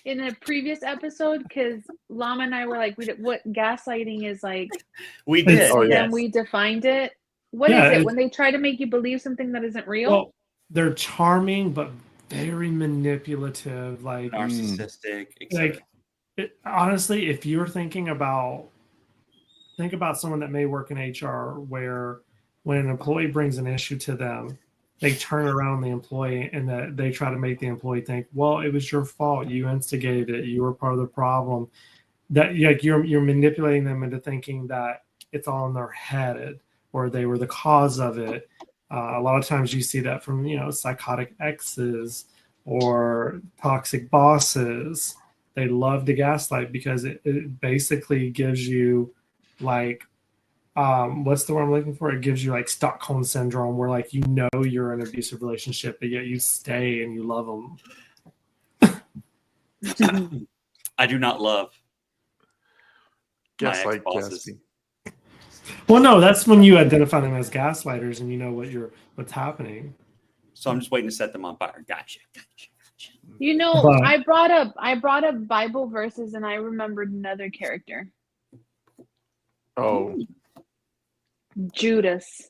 in a previous episode? Because Llama and I were like, what gaslighting is like. We did. Oh, And yeah. then we defined it. What is Yeah, it? it's- When they try to make you believe something that isn't real? Well, they're charming, but very manipulative. Like, Narcissistic, etc. honestly, if you're think about someone that may work in HR, where when an employee brings an issue to them, they turn around the employee and that they try to make the employee think, well, it was your fault. You instigated it. You were part of the problem. That like you're manipulating them into thinking that it's all in their head or they were the cause of it. A lot of times you see that from, psychotic exes or toxic bosses. They love to gaslight because it basically gives you like, what's the word I'm looking for? It gives you like Stockholm syndrome, where like you're in an abusive relationship, but yet you stay and you love them. I do not love my Gaslight ex-bosses. Gatsby. Well, no, that's when you identify them as gaslighters and you know what's happening. So I'm just waiting to set them on fire. Gotcha. But- I brought up Bible verses and I remembered another character. Oh, Judas.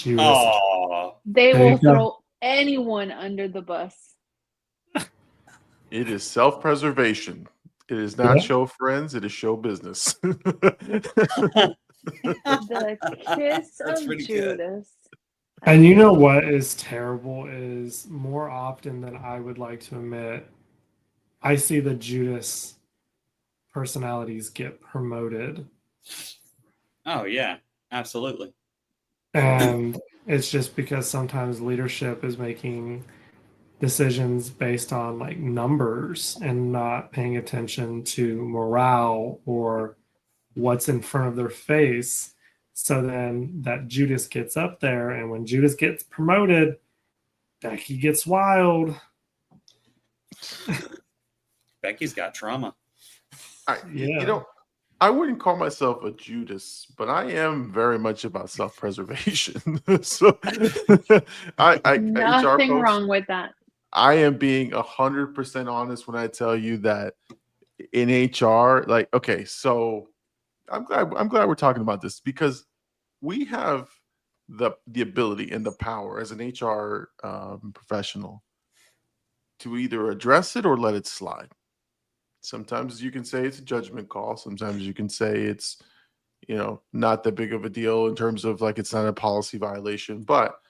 Oh, They There you will go. throw anyone under the bus. it is self-preservation. It is not Yeah. show friends. It is show business. The kiss That's of pretty good. Judas. And you know what is terrible is more often than I would like to admit, I see the Judas personalities get promoted. Oh yeah, absolutely. And it's just because sometimes leadership is making decisions based on like numbers and not paying attention to morale or what's in front of their face. So then that Judas gets up there, and when Judas gets promoted, Becky gets wild. Becky's got trauma. Yeah. I wouldn't call myself a Judas, but I am very much about self-preservation. So Nothing HR folks, wrong with that. I am being 100% honest when I tell you that in HR, like, okay, so I'm glad we're talking about this because we have the ability and the power as an HR professional to either address it or let it slide. Sometimes you can say it's a judgment call. Sometimes you can say it's not that big of a deal in terms of like it's not a policy violation. But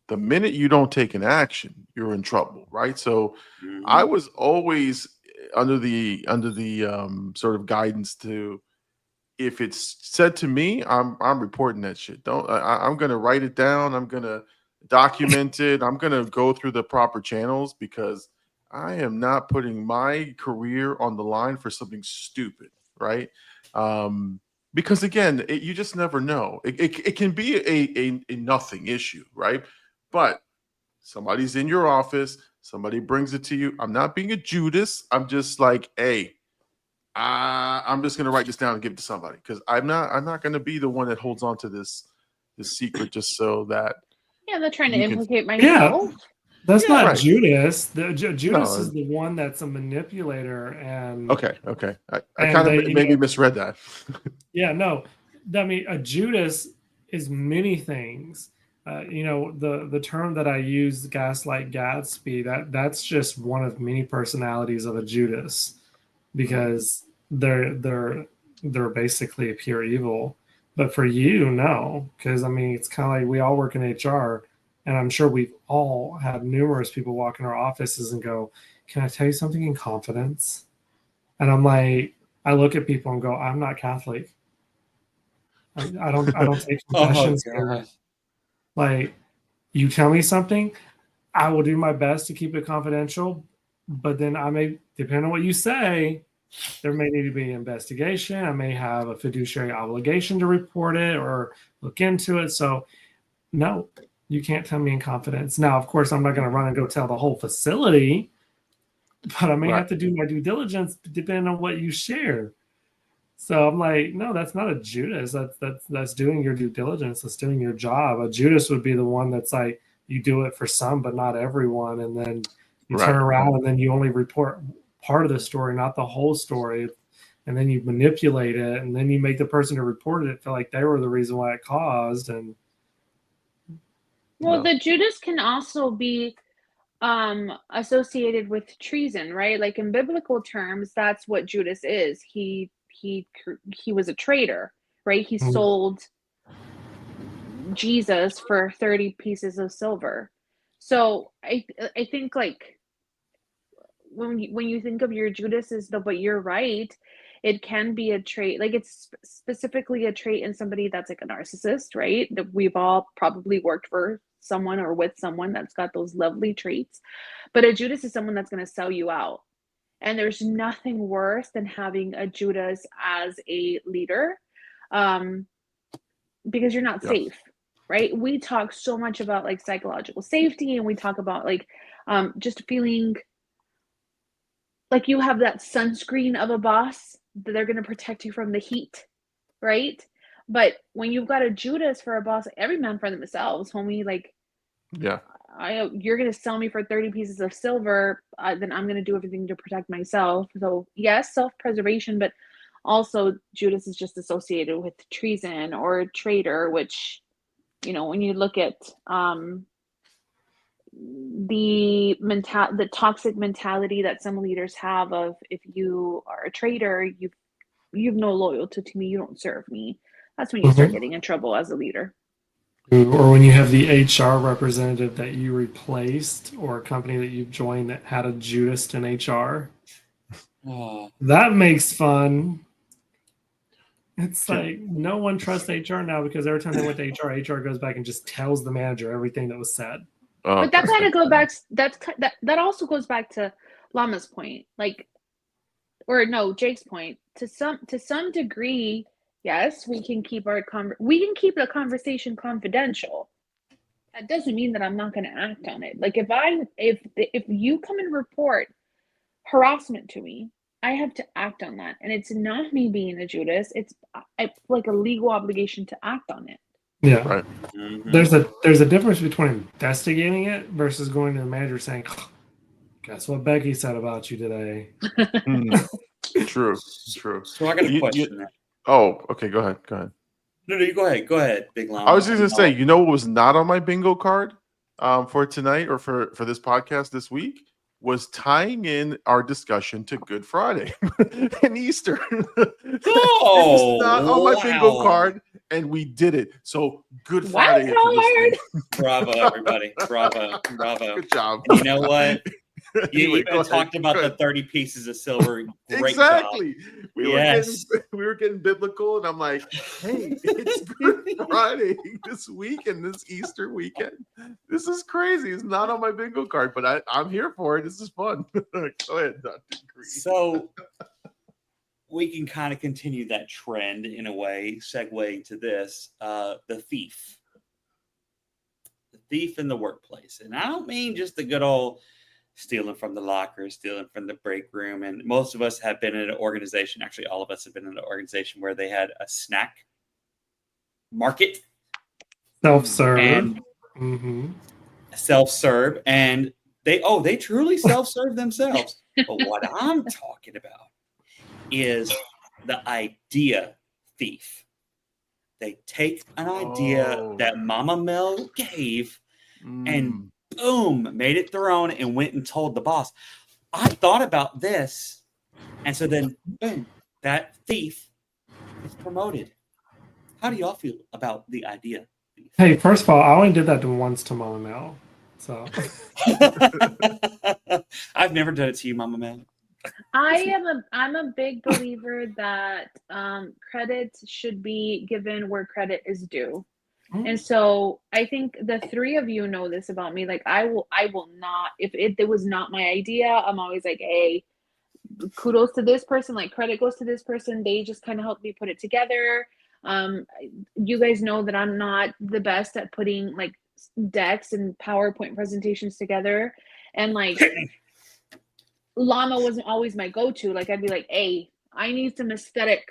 the minute you don't take an action, you're in trouble, right? So I was always under the sort of guidance to, if it's said to me, I'm reporting that shit. I'm gonna write it down. I'm gonna document it. I'm gonna go through the proper channels, because I am not putting my career on the line for something stupid, right? Because again, you just never know. It can be a nothing issue, right? But somebody's in your office, somebody brings it to you. I'm not being a Judas. I'm just like, hey, I'm just gonna write this down and give it to somebody, because I'm not gonna be the one that holds on to this secret just so that. Yeah, they're trying to you can- implicate Yeah, myself. that's not right. Judas. Judas No. is the one that's a manipulator, and Okay. I And kind of they, you maybe know- misread that. yeah, no, I mean a Judas is many things. The term that I use, gaslight Gatsby, that's just one of many personalities of a Judas, because they're basically pure evil. But for you, no, because I mean it's kind of like we all work in HR, and I'm sure we've all had numerous people walk in our offices and go, "Can I tell you something in confidence?" And I'm like, I look at people and go, "I'm not Catholic. I don't take confessions here." God. Like, you tell me something, I will do my best to keep it confidential, but then I may, depending on what you say, there may need to be an investigation. I may have a fiduciary obligation to report it or look into it. So, no, you can't tell me in confidence. Now, of course, I'm not going to run and go tell the whole facility, but I may have to do my due diligence depending on what you share. So I'm like, no, that's not a Judas. That's doing your due diligence. That's doing your job. A Judas would be the one that's like, you do it for some, but not everyone. And then you turn around and then you only report part of the story, not the whole story. And then you manipulate it. And then you make the person who reported it feel like they were the reason why it caused. And Well, the Judas can also be associated with treason, right? Like in biblical terms, that's what Judas is. He was a traitor, right? He sold Jesus for 30 pieces of silver. So I think like when you think of your Judases, though, but you're right, it can be a trait. Like it's specifically a trait in somebody that's like a narcissist, right? That we've all probably worked for someone or with someone that's got those lovely traits. But a Judas is someone that's going to sell you out. And there's nothing worse than having a Judas as a leader, because you're not safe, right? We talk so much about like psychological safety, and we talk about like just feeling like you have that sunscreen of a boss that they're going to protect you from the heat, right? But when you've got a Judas for a boss, every man for themselves, homie, like, you're going to sell me for 30 pieces of silver, then I'm going to do everything to protect myself. So yes, self-preservation, but also Judas is just associated with treason or traitor, which, when you look at the toxic mentality that some leaders have of, if you are a traitor, you've no loyalty to me, you don't serve me. That's when you start getting in trouble as a leader. Or when you have the HR representative that you replaced, or a company that you've joined that had a Judas in HR. That makes fun. It's like no one trusts HR now, because every time they went to HR goes back and just tells the manager everything that was said. But that kind of goes back. That also goes back to Lama's point, Jake's point. To some degree, yes, we can keep the conversation confidential. That doesn't mean that I'm not going to act on it. Like if you come and report harassment to me, I have to act on that, and it's not me being a Judas. It's like a legal obligation to act on it. Yeah, right. There's a difference between investigating it versus going to the manager saying, "Guess what Becky said about you today." True. So I got a question. There. Oh, okay. Go ahead. No, you go ahead, Big Llama. I was just gonna say, what was not on my bingo card for tonight or for this podcast this week? was tying in our discussion to Good Friday and Easter. Oh, It's not on my bingo wow. card, and we did it. So Good Wild Friday, if you're listening. Bravo, everybody. Bravo. Good job. And you know what? You Anyway, even talked about the 30 pieces of silver. Great exactly. job. We were getting biblical, and I'm like, hey, it's Good Friday this week and this Easter weekend. This is crazy. It's not on my bingo card, but I'm here for it. This is fun. Go ahead, Dr. Green. So we can kind of continue that trend in a way, segue to this, the thief. The thief in the workplace. And I don't mean just the good old stealing from the locker, stealing from the break room. And most of us have been in an organization, actually all of us have been in an organization where they had a snack market. Self-serve. And self-serve. And they truly self-serve themselves. But what I'm talking about is the idea thief. They take an idea that Mama Mel gave and boom, made it their own and went and told the boss, I thought about this. And so then, boom, that thief is promoted. How do y'all feel about the idea thief? Hey, first of all, I only did that once to Mama Mel. So I've never done it to you, Mama Mel. I'm a big believer that credit should be given where credit is due. And so I think the three of you know this about me. Like I will not, if it was not my idea, I'm always like, hey, kudos to this person, like credit goes to this person. They just kind of helped me put it together. You guys know that I'm not the best at putting like decks and PowerPoint presentations together. And like Llama wasn't always my go-to. Like I'd be like, hey, I need some aesthetic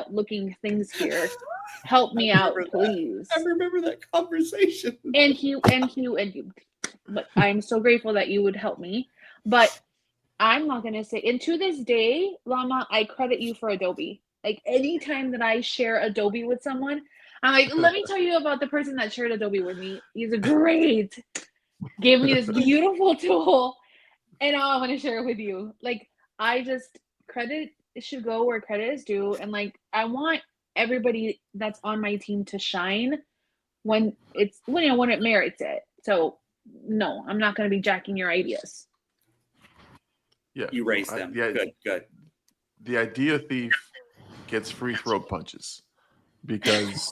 looking things here. Help me out, please. I remember that conversation. And you. But I'm so grateful that you would help me. But I'm not gonna say, and to this day, Llama, I credit you for Adobe. Like anytime that I share Adobe with someone, I'm like, let me tell you about the person that shared Adobe with me. He's great. Gave me this beautiful tool, and now I want to share it with you. Like I just credit should go where credit is due, and like I want everybody that's on my team to shine when it merits it. So no, I'm not going to be jacking your ideas. Yeah, you raise them. Good. The idea thief gets free throat punches because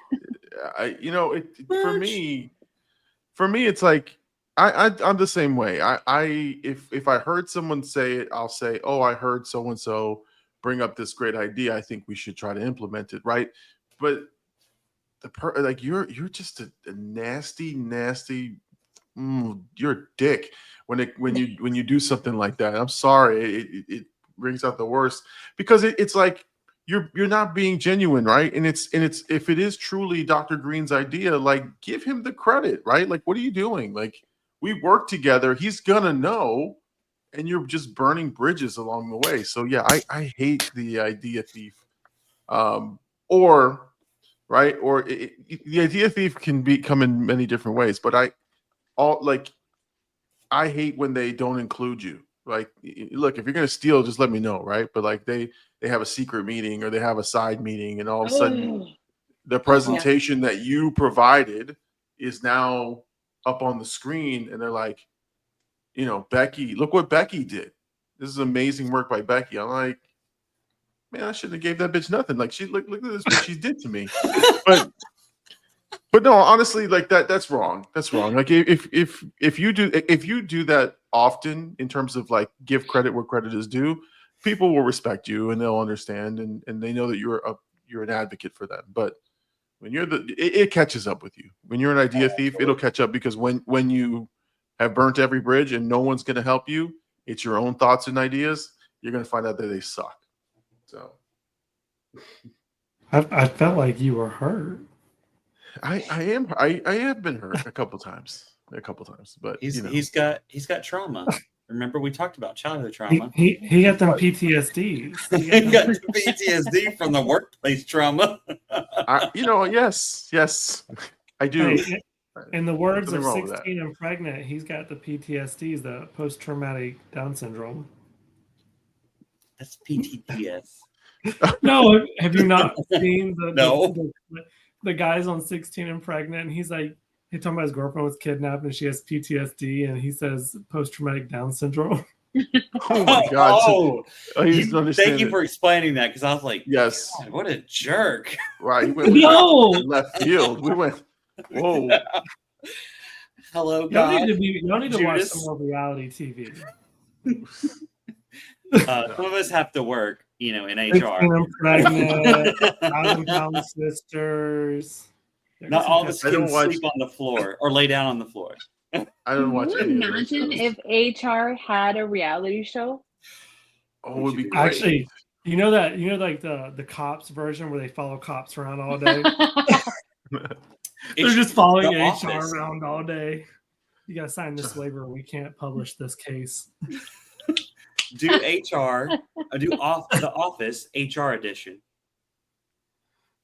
for me, it's like I'm the same way. If I heard someone say it, I'll say, oh, I heard so and so bring up this great idea. I think we should try to implement it, right? But you're just a nasty, you're a dick when you do something like that. I'm sorry, it brings out the worst because it's like you're not being genuine, right? And it's if it is truly Dr. Green's idea, like give him the credit, right? Like what are you doing? Like we work together. He's gonna know. And you're just burning bridges along the way. So yeah, I hate the idea thief. The idea thief can come in many different ways. But I hate when they don't include you. Like, look, if you're gonna steal, just let me know, right? But like they have a secret meeting or they have a side meeting, and all of a sudden, the presentation that you provided is now up on the screen, and they're like, Becky, look what Becky did. This is amazing work by Becky. I'm like, man, I shouldn't have gave that bitch nothing. Like, look at this what she did to me. But no, honestly, like that's wrong. That's wrong. Like if you do that often in terms of like give credit where credit is due, people will respect you and they'll understand and they know that you're an advocate for them. But when it catches up with you. When you're an idea thief, it'll catch up because when you have burnt every bridge and no one's going to help you, it's your own thoughts and ideas, you're going to find out that they suck. So I felt like you were hurt. I have been hurt a couple times, but he's got trauma. Remember we talked about childhood trauma. He got them PTSDs. He got PTSD from the workplace trauma. Yes, I do. In the words Nothing of wrong with that. 16 and Pregnant, he's got the PTSDs, the post-traumatic Down syndrome. That's PTTS. No, have you not seen No. the guys on 16 and Pregnant? And he's like, he's talking about his girlfriend was kidnapped and she has PTSD, and he says post-traumatic Down syndrome. Oh my God! Oh, Thank you for explaining that, because I was like, yes, God, what a jerk. right. We went left field. We went. Whoa. Hello, Y'all God. need to watch Judas. some more reality TV. Some of us have to work, in 16 HR. and Pregnant, 1,000-Pound Sisters. Not all of us I can don't watch- sleep on the floor or lay down on the floor. I don't watch Can you any of those imagine shows. if HR had a reality show? Oh, it would be great. Actually, like the cops version where they follow cops around all day. They're just following The HR Office. around all day. You gotta sign this waiver. We can't publish this case. Do HR, the Office HR edition,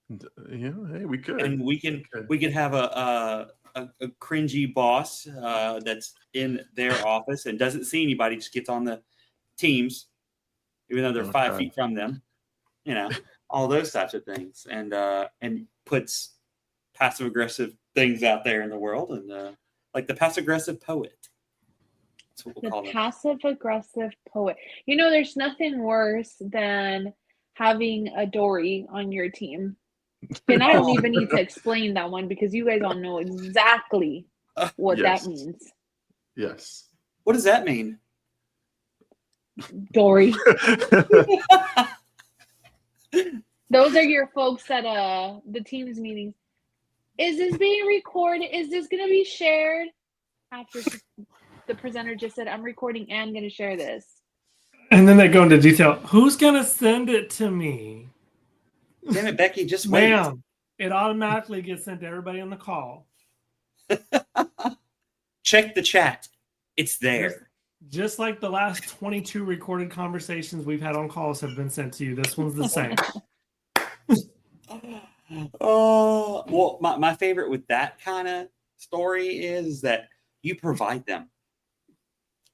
Yeah, hey, we could. and we could have a cringy boss that's in their office and doesn't see anybody, just gets on the Teams, even though they're 5 feet from them. All those types of things, and puts passive aggressive things out there in the world, and like the passive aggressive poet. That's what we'll call The them. passive aggressive poet. There's nothing worse than having a Dory on your team. And I don't even need to explain that one, because you guys all know exactly what Yes. that means. Yes. What does that mean? Dory. Those are your folks at the team's meetings. Is this being recorded? Is this going to be shared? After the presenter just said, I'm recording and going to share this. And then they go into detail. Who's gonna send it to me? Damn it, Becky, just wait. Ma'am, it automatically gets sent to everybody on the call. Check the chat. It's there. Just like the last 22 recorded conversations we've had on calls have been sent to you. This one's the same. Well, my favorite with that kind of story is that you provide them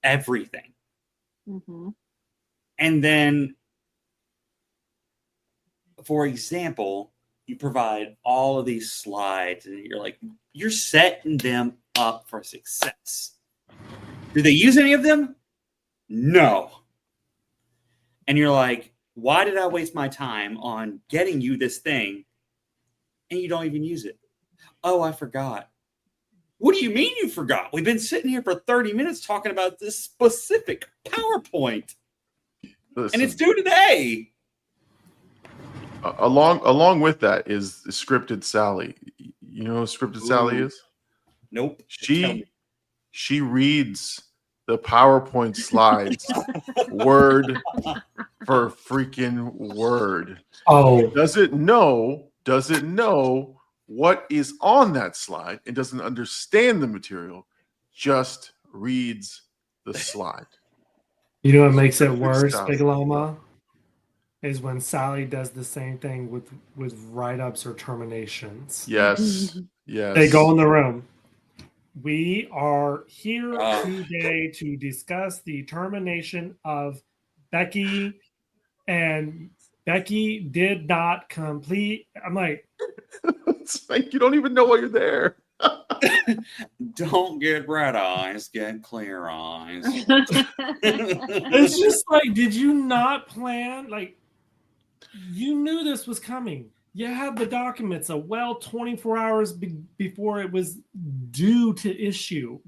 everything. Mm-hmm. And then, for example, you provide all of these slides, and you're setting them up for success. Do they use any of them? No. And you're like, why did I waste my time on getting you this thing and you don't even use it? Oh, I forgot. What do you mean you forgot? We've been sitting here for 30 minutes talking about this specific PowerPoint. Listen, And it's due today. along with that is Scripted Sally. You know who Scripted Sally is? Nope. Tell me. She reads the PowerPoint slides word for freaking word. Oh, Doesn't know what is on that slide and doesn't understand the material, just reads the slide. you know what makes it worse, Stuff. Big Llama? Is when Sally does the same thing with write-ups or terminations. Yes. Yes. They go in the room. We are here Oh. today to discuss the termination of Becky, and Becky did not complete. I'm like, It's like you don't even know why you're there. Don't get red eyes, get clear eyes. it's just like, did you not plan? Like, you knew this was coming. You had the documents 24 hours before it was due to issue.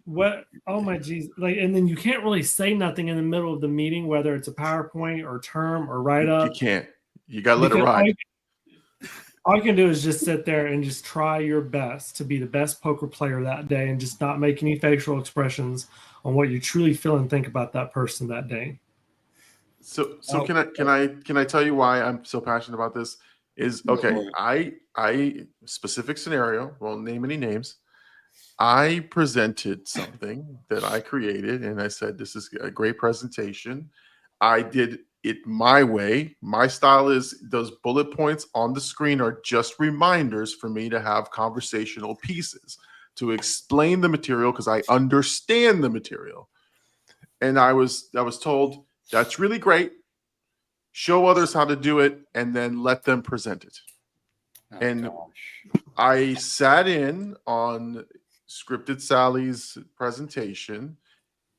What? Oh my geez! And then you can't really say nothing in the middle of the meeting, whether it's a PowerPoint or term or write up. You can't. You gotta let it ride. All you can do is just sit there and just try your best to be the best poker player that day, and just not make any facial expressions on what you truly feel and think about that person that day. So can I tell you why I'm so passionate about this? Is okay. I specific scenario. Won't name any names. I presented something that I created, and I said, "This is a great presentation." I did it my way. My style is those bullet points on the screen are just reminders for me to have conversational pieces to explain the material because I understand the material. And I was told, that's really great. Show others how to do it and then let them present it. I sat in on Scripted Sally's presentation,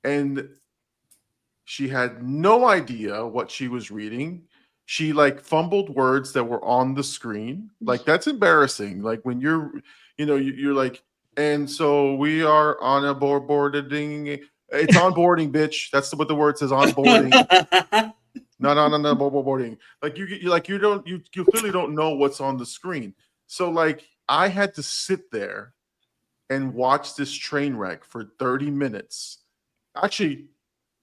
and she had no idea what she was reading. She like fumbled words that were on the screen. Like, that's embarrassing. Like when you're like, and so we are on a boarding. It's onboarding, bitch. That's what the word says, onboarding. No, boarding. Like you clearly don't know what's on the screen. So like I had to sit there and watch this train wreck for 30 minutes. Actually,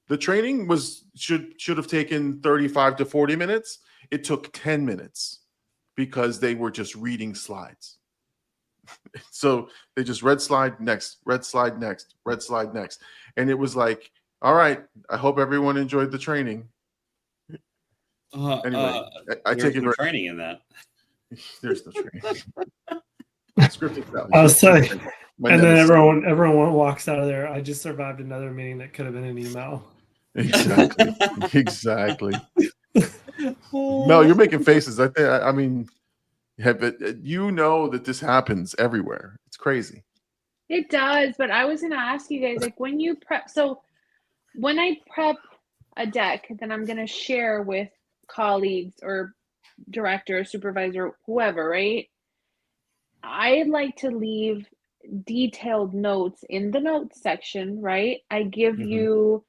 the training should have taken 35 to 40 minutes. It took 10 minutes because they were just reading slides. So they just read slide next, read slide next, read slide next. And it was like, all right, I hope everyone enjoyed the training. Anyway, I take it. No training in that. There's no training. Scripted value. I was saying, and then everyone walks out of there. I just survived another meeting that could have been an email. Exactly. Mel, you're making faces. I mean, you know that this happens everywhere. It's crazy. It does, but I was going to ask you guys, like, when you prep, so when I prep a deck, then I'm going to share with colleagues or director, supervisor, whoever, right? I like to leave detailed notes in the notes section, right? I give you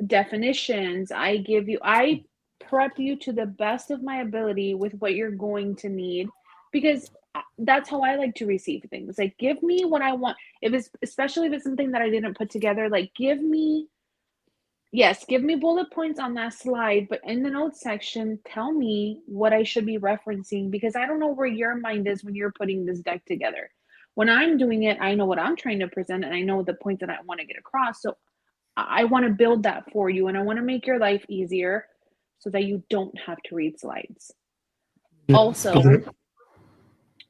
definitions. I prep you to the best of my ability with what you're going to need, because that's how I like to receive things. Like, give me what I want. Especially if it's something that I didn't put together, like give me bullet points on that slide, but in the notes section, tell me what I should be referencing, because I don't know where your mind is when you're putting this deck together. When I'm doing it, I know what I'm trying to present, and I know the points that I want to get across. So I want to build that for you, and I want to make your life easier so that you don't have to read slides. Also,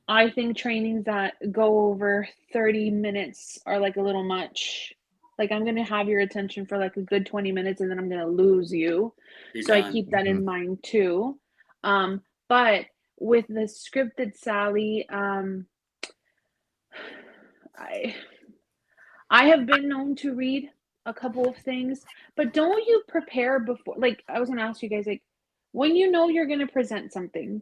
I think trainings that go over 30 minutes are like a little much. Like, I'm going to have your attention for like a good 20 minutes, and then I'm going to lose you. So I keep that in mind too. But with the Scripted Sally, I have been known to read a couple of things, but don't you prepare before? Like, I was going to ask you guys, like, when you know you're going to present something,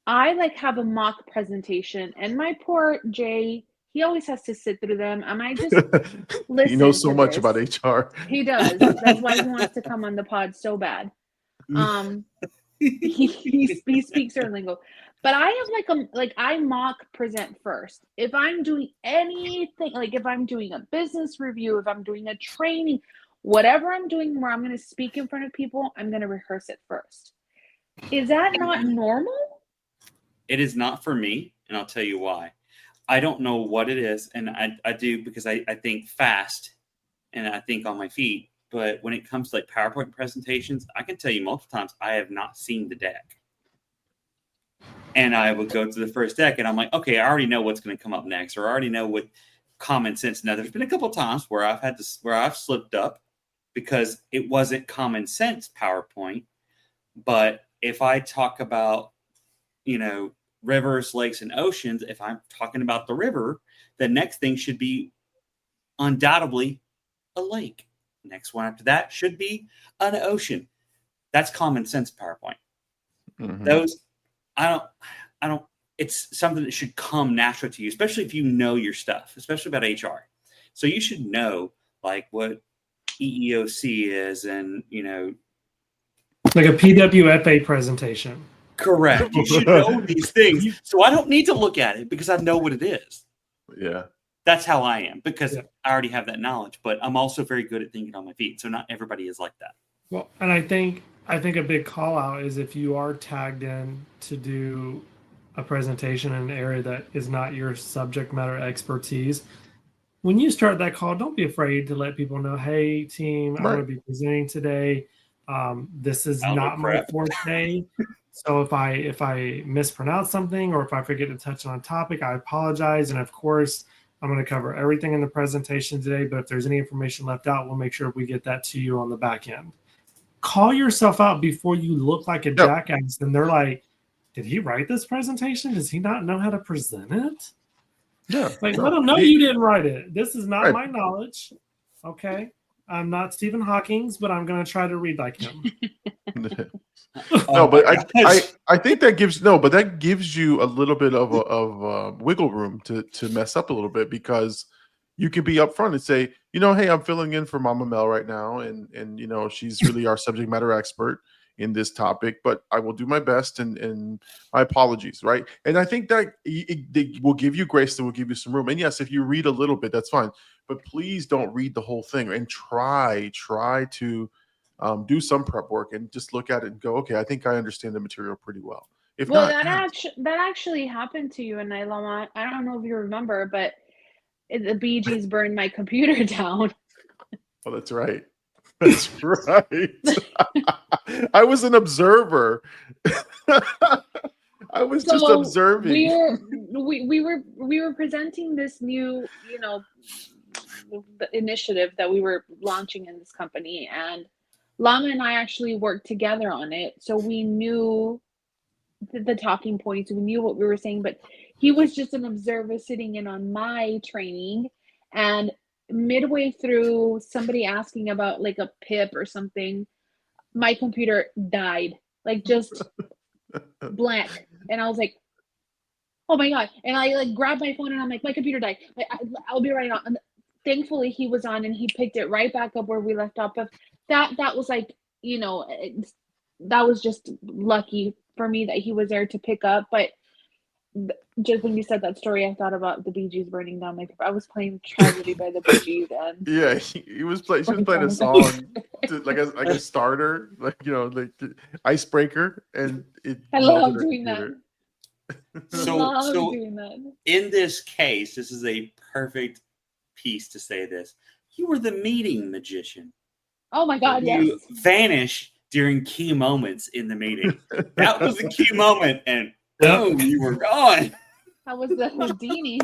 I like have a mock presentation, and my poor Jay, he always has to sit through them. And I just listen. He knows so much about HR. He does. That's why he wants to come on the pod so bad. He speaks our lingo. But I have I mock present first. If I'm doing anything, like if I'm doing a business review, if I'm doing a training, whatever I'm doing where I'm going to speak in front of people, I'm going to rehearse it first. Is that not normal? It is not for me, and I'll tell you why. I don't know what it is, and I do because I think fast and I think on my feet. But when it comes to like PowerPoint presentations, I can tell you multiple times I have not seen the deck. And I would go to the first deck, and I'm like, okay, I already know what's going to come up next, or I already know what common sense. Now, there's been a couple of times where I've slipped up because it wasn't common sense PowerPoint. But if I talk about, rivers, lakes, and oceans, if I'm talking about the river, the next thing should be undoubtedly a lake. Next one after that should be an ocean. That's common sense PowerPoint. Mm-hmm. Those, I don't, it's something that should come natural to you, especially if you know your stuff, especially about HR. So you should know like what EEOC is and, like a PWFA presentation. Correct. You should know these things. So I don't need to look at it because I know what it is. Yeah. That's how I am, because I already have that knowledge, but I'm also very good at thinking on my feet. So not everybody is like that. Well, and I think a big call out is if you are tagged in to do a presentation in an area that is not your subject matter expertise, when you start that call, don't be afraid to let people know, hey, team, I'm going to be presenting today. This is not my forte. So if I mispronounce something or if I forget to touch on a topic, I apologize. And of course, I'm going to cover everything in the presentation today, but if there's any information left out, we'll make sure we get that to you on the back end. Call yourself out before you look like a jackass. And they're like, did he write this presentation? Does he not know how to present it? Yeah. Like, let him know you didn't write it. This is not my knowledge. Okay. I'm not Stephen Hawking, but I'm going to try to read like him. No, but I think that gives you a little bit of wiggle room to mess up a little bit, because you could be upfront and say, hey, I'm filling in for Mama Mel right now, and she's really our subject matter expert in this topic, but I will do my best, and my apologies, right? And I think that they will give you grace, that will give you some room. And yes, if you read a little bit, that's fine, but please don't read the whole thing, and try to do some prep work and just look at it and go, okay, I think I understand the material pretty well. If well, not, that actually happened to you and I don't know if you remember, but the Bee Gees burned my computer down. Oh, that's right. That's right. I was an observer. I was just observing. We were presenting this new, initiative that we were launching in this company, and Lama and I actually worked together on it, so we knew the talking points, we knew what we were saying, but he was just an observer sitting in on my training, and midway through somebody asking about like a pip or something, my computer died, like just blank, and I was like, oh my god, and I like grabbed my phone and I'm like, my computer died, like, I'll be right on. And thankfully he was on and he picked it right back up where we left off. But that was like, that was just lucky for me that he was there to pick up. But just when you said that story, I thought about the Bee Gees burning down my computer. I was playing Tragedy by the Bee Gees, and yeah, she was playing a song like a starter, like like the icebreaker, and I love doing that. So in this case, this is a perfect piece to say this. You were the meeting magician. Oh my god, you vanish during key moments in the meeting. That was a key moment, and boom, you were gone. That was the Houdini.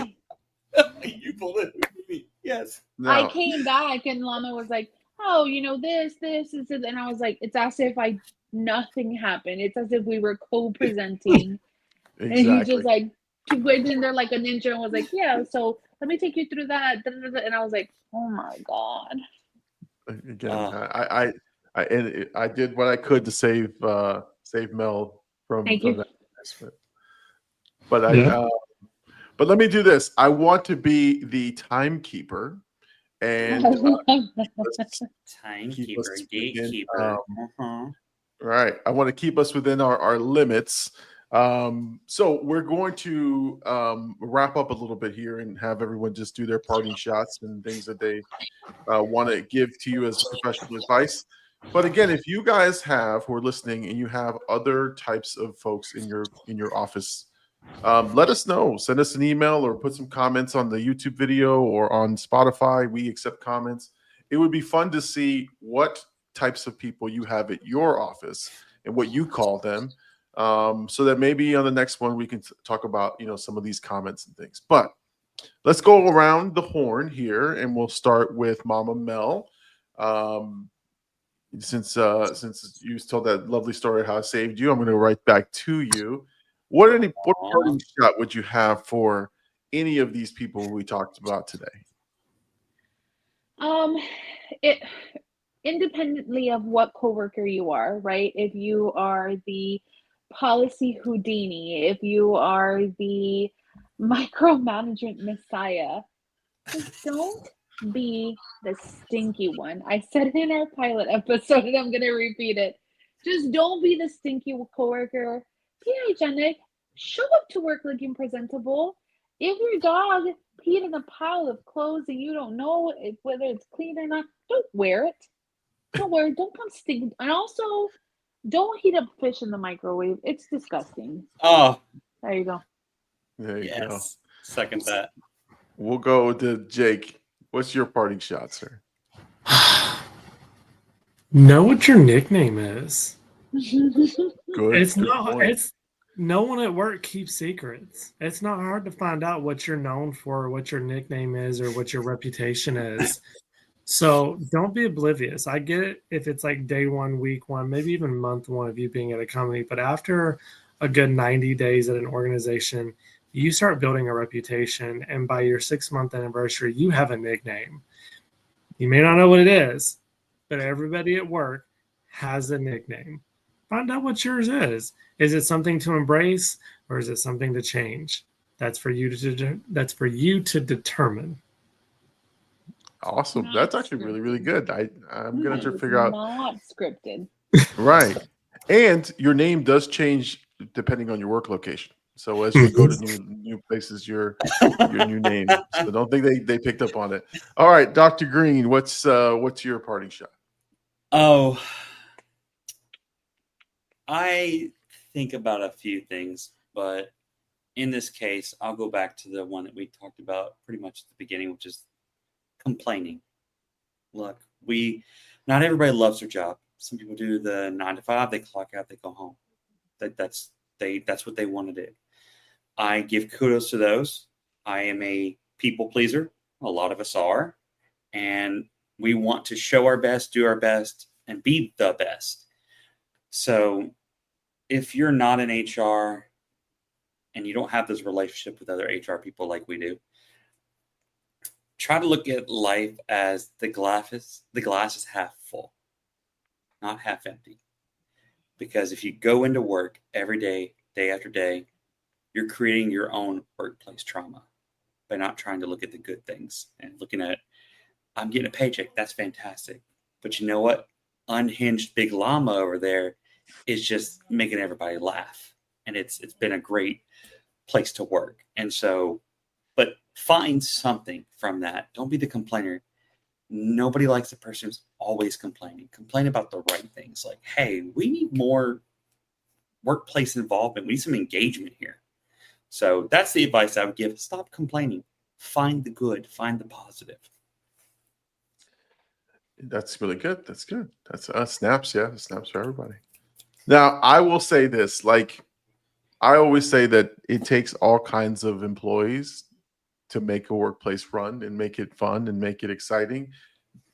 You pulled it. Yes. No. I came back and Lama was like, oh, this, and I was like, it's as if nothing happened. It's as if we were co-presenting. Exactly. And he just like went in there like a ninja and was like, yeah, so let me take you through that. And I was like, oh my god. Again, I did what I could to save Mel from that. But but let me do this. I want to be the timekeeper, and timekeeper, gatekeeper. Right. I want to keep us within our limits. So we're going to wrap up a little bit here and have everyone just do their parting shots and things that they want to give to you as professional advice. But again, if you guys who are listening, and you have other types of folks in your office, let us know. Send us an email or put some comments on the YouTube video or on Spotify. We accept comments. It would be fun to see what types of people you have at your office and what you call them. So that maybe on the next one we can talk about some of these comments and things. But let's go around the horn here, and we'll start with Mama Mel. Since you told that lovely story of how I saved you, I'm going to write back to you. What parting shot would you have for any of these people we talked about today? Independently of what coworker you are, right? If you are the policy Houdini, if you are the micromanagement messiah, just don't be the stinky one. I said it in our pilot episode, and I'm going to repeat it. Just don't be the stinky coworker. Be hygienic. Show up to work looking presentable. If your dog peed in a pile of clothes and you don't know whether it's clean or not, don't wear it. Don't wear it. Don't come stinking. And also, don't heat up fish in the microwave. It's disgusting. Oh. There you go. There you go. Second that. We'll go to Jake. What's your parting shot, sir? Know what your nickname is. Good. It's not. No one at work keeps secrets. It's not hard to find out what you're known for, what your nickname is, or what your reputation is. So don't be oblivious. I get it if it's like day one, week one, maybe even month one of you being at a company. But after a good 90 days at an organization, you start building a reputation. And by your 6-month anniversary, you have a nickname. You may not know what it is, but everybody at work has a nickname. Find out what yours is. Is it something to embrace or is it something to change? That's for you to determine. Awesome. Not That's actually really, really good. I'm gonna try to figure out. Not scripted. Right. And your name does change depending on your work location. So as you go to new places, your new name. So don't think they picked up on it. All right, Dr. Green, what's your parting shot? Oh, I think about a few things, but in this case, I'll go back to the one that we talked about pretty much at the beginning, which is complaining. Look, not everybody loves their job. Some people do the 9 to 5, they clock out, they go home. That's what they want to do. I give kudos to those. I am a people pleaser. A lot of us are. And we want to show our best, do our best, and be the best. So if you're not in HR and you don't have this relationship with other HR people like we do, try to look at life as the glass is half full, not half empty. Because if you go into work every day, day after day, you're creating your own workplace trauma by not trying to look at the good things and looking at, I'm getting a paycheck. That's fantastic. But you know what? Unhinged big llama over there is just making everybody laugh. And it's been a great place to work. And so, but find something from that. Don't be the complainer. Nobody likes the person who's always complaining. Complain about the right things. Like, hey, we need more workplace involvement. We need some engagement here. So that's the advice I would give. Stop complaining. Find the good. Find the positive. That's really good. That's good. That's snaps. Yeah, snaps for everybody. Now, I will say this. Like, I always say that it takes all kinds of employees to make a workplace run and make it fun and make it exciting.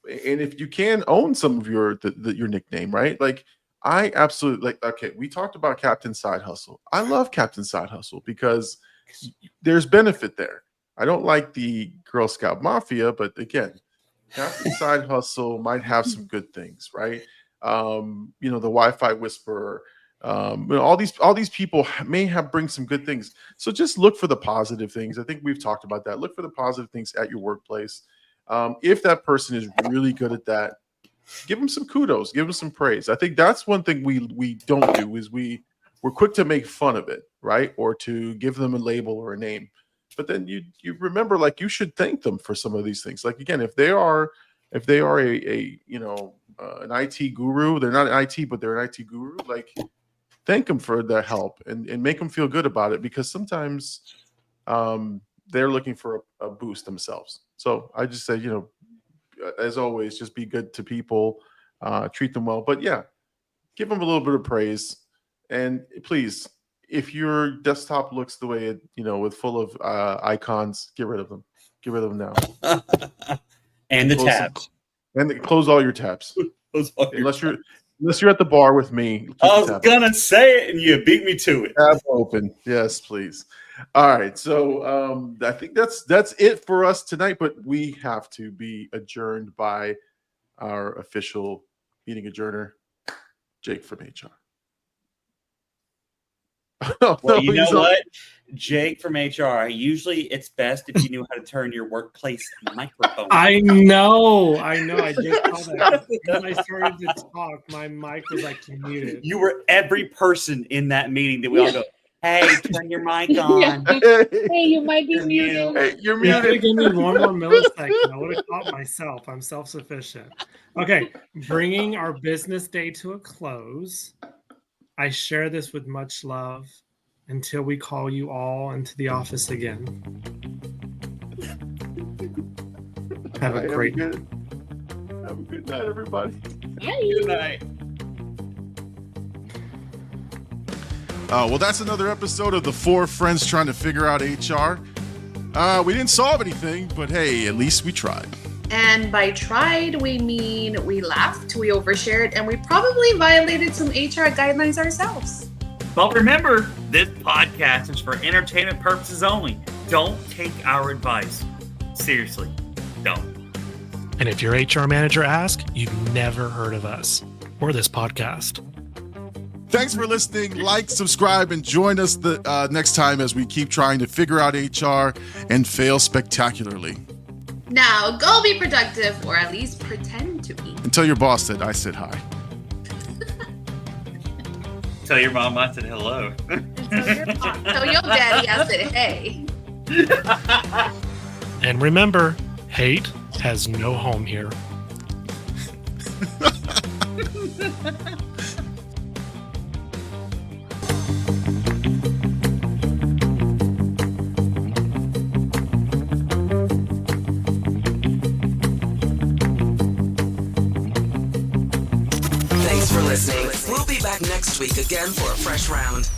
And if you can own some of your nickname, right? Like, I absolutely okay, we talked about Captain Side Hustle. I love Captain Side Hustle because there's benefit there. I don't like the Girl Scout Mafia, but again, Captain Side Hustle might have some good things, right? The Wi-Fi Whisperer, all these people may bring some good things. So just look for the positive things. I think we've talked about that. Look for the positive things at your workplace. If that person is really good at that, give them some kudos, give them some praise. I think that's one thing we don't do is we're quick to make fun of it, right? Or to give them a label or a name. But then you remember, like, you should thank them for some of these things. Like, again, if they are an IT guru, they're not an IT, but they're an IT guru, like, thank them for their help and make them feel good about it, because sometimes they're looking for a boost themselves. So I just say, as always, just be good to people, treat them well. But yeah, give them a little bit of praise. And please, if your desktop looks the way it, with full of icons, get rid of them. Get rid of them now. And the tabs. And close all your tabs. Unless you're at the bar with me. I was gonna say it, and you beat me to it. Tab open, yes, please. All right, so I think that's it for us tonight. But we have to be adjourned by our official meeting adjourner, Jake from HR. Well, you know what, Jake from HR. Usually, it's best if you knew how to turn your workplace microphone. I know. I just saw that. When I started to talk, my mic was like muted. You were every person in that meeting that we all go, "Hey, turn your mic on." Hey, you might be muted. Hey, you're You muted. give me one more millisecond. I would have caught myself. I'm self-sufficient. Okay, bringing our business day to a close. I share this with much love until we call you all into the office again. Have a great night. Have a good night, everybody. Bye. Good night. Well, that's another episode of the Four Friends Trying to Figure Out HR. We didn't solve anything, but hey, at least we tried. And by tried, we mean we laughed, we overshared, and we probably violated some HR guidelines ourselves. But remember, this podcast is for entertainment purposes only. Don't take our advice. Seriously, don't. And if your HR manager asks, you've never heard of us or this podcast. Thanks for listening. Like, subscribe, and join us the next time as we keep trying to figure out HR and fail spectacularly. Now, go be productive, or at least pretend to be. And tell your boss that I said hi. Tell your mom I said hello. Tell your daddy I said hey. And remember, hate has no home here. Thanks for listening. We'll be back next week again for a fresh round.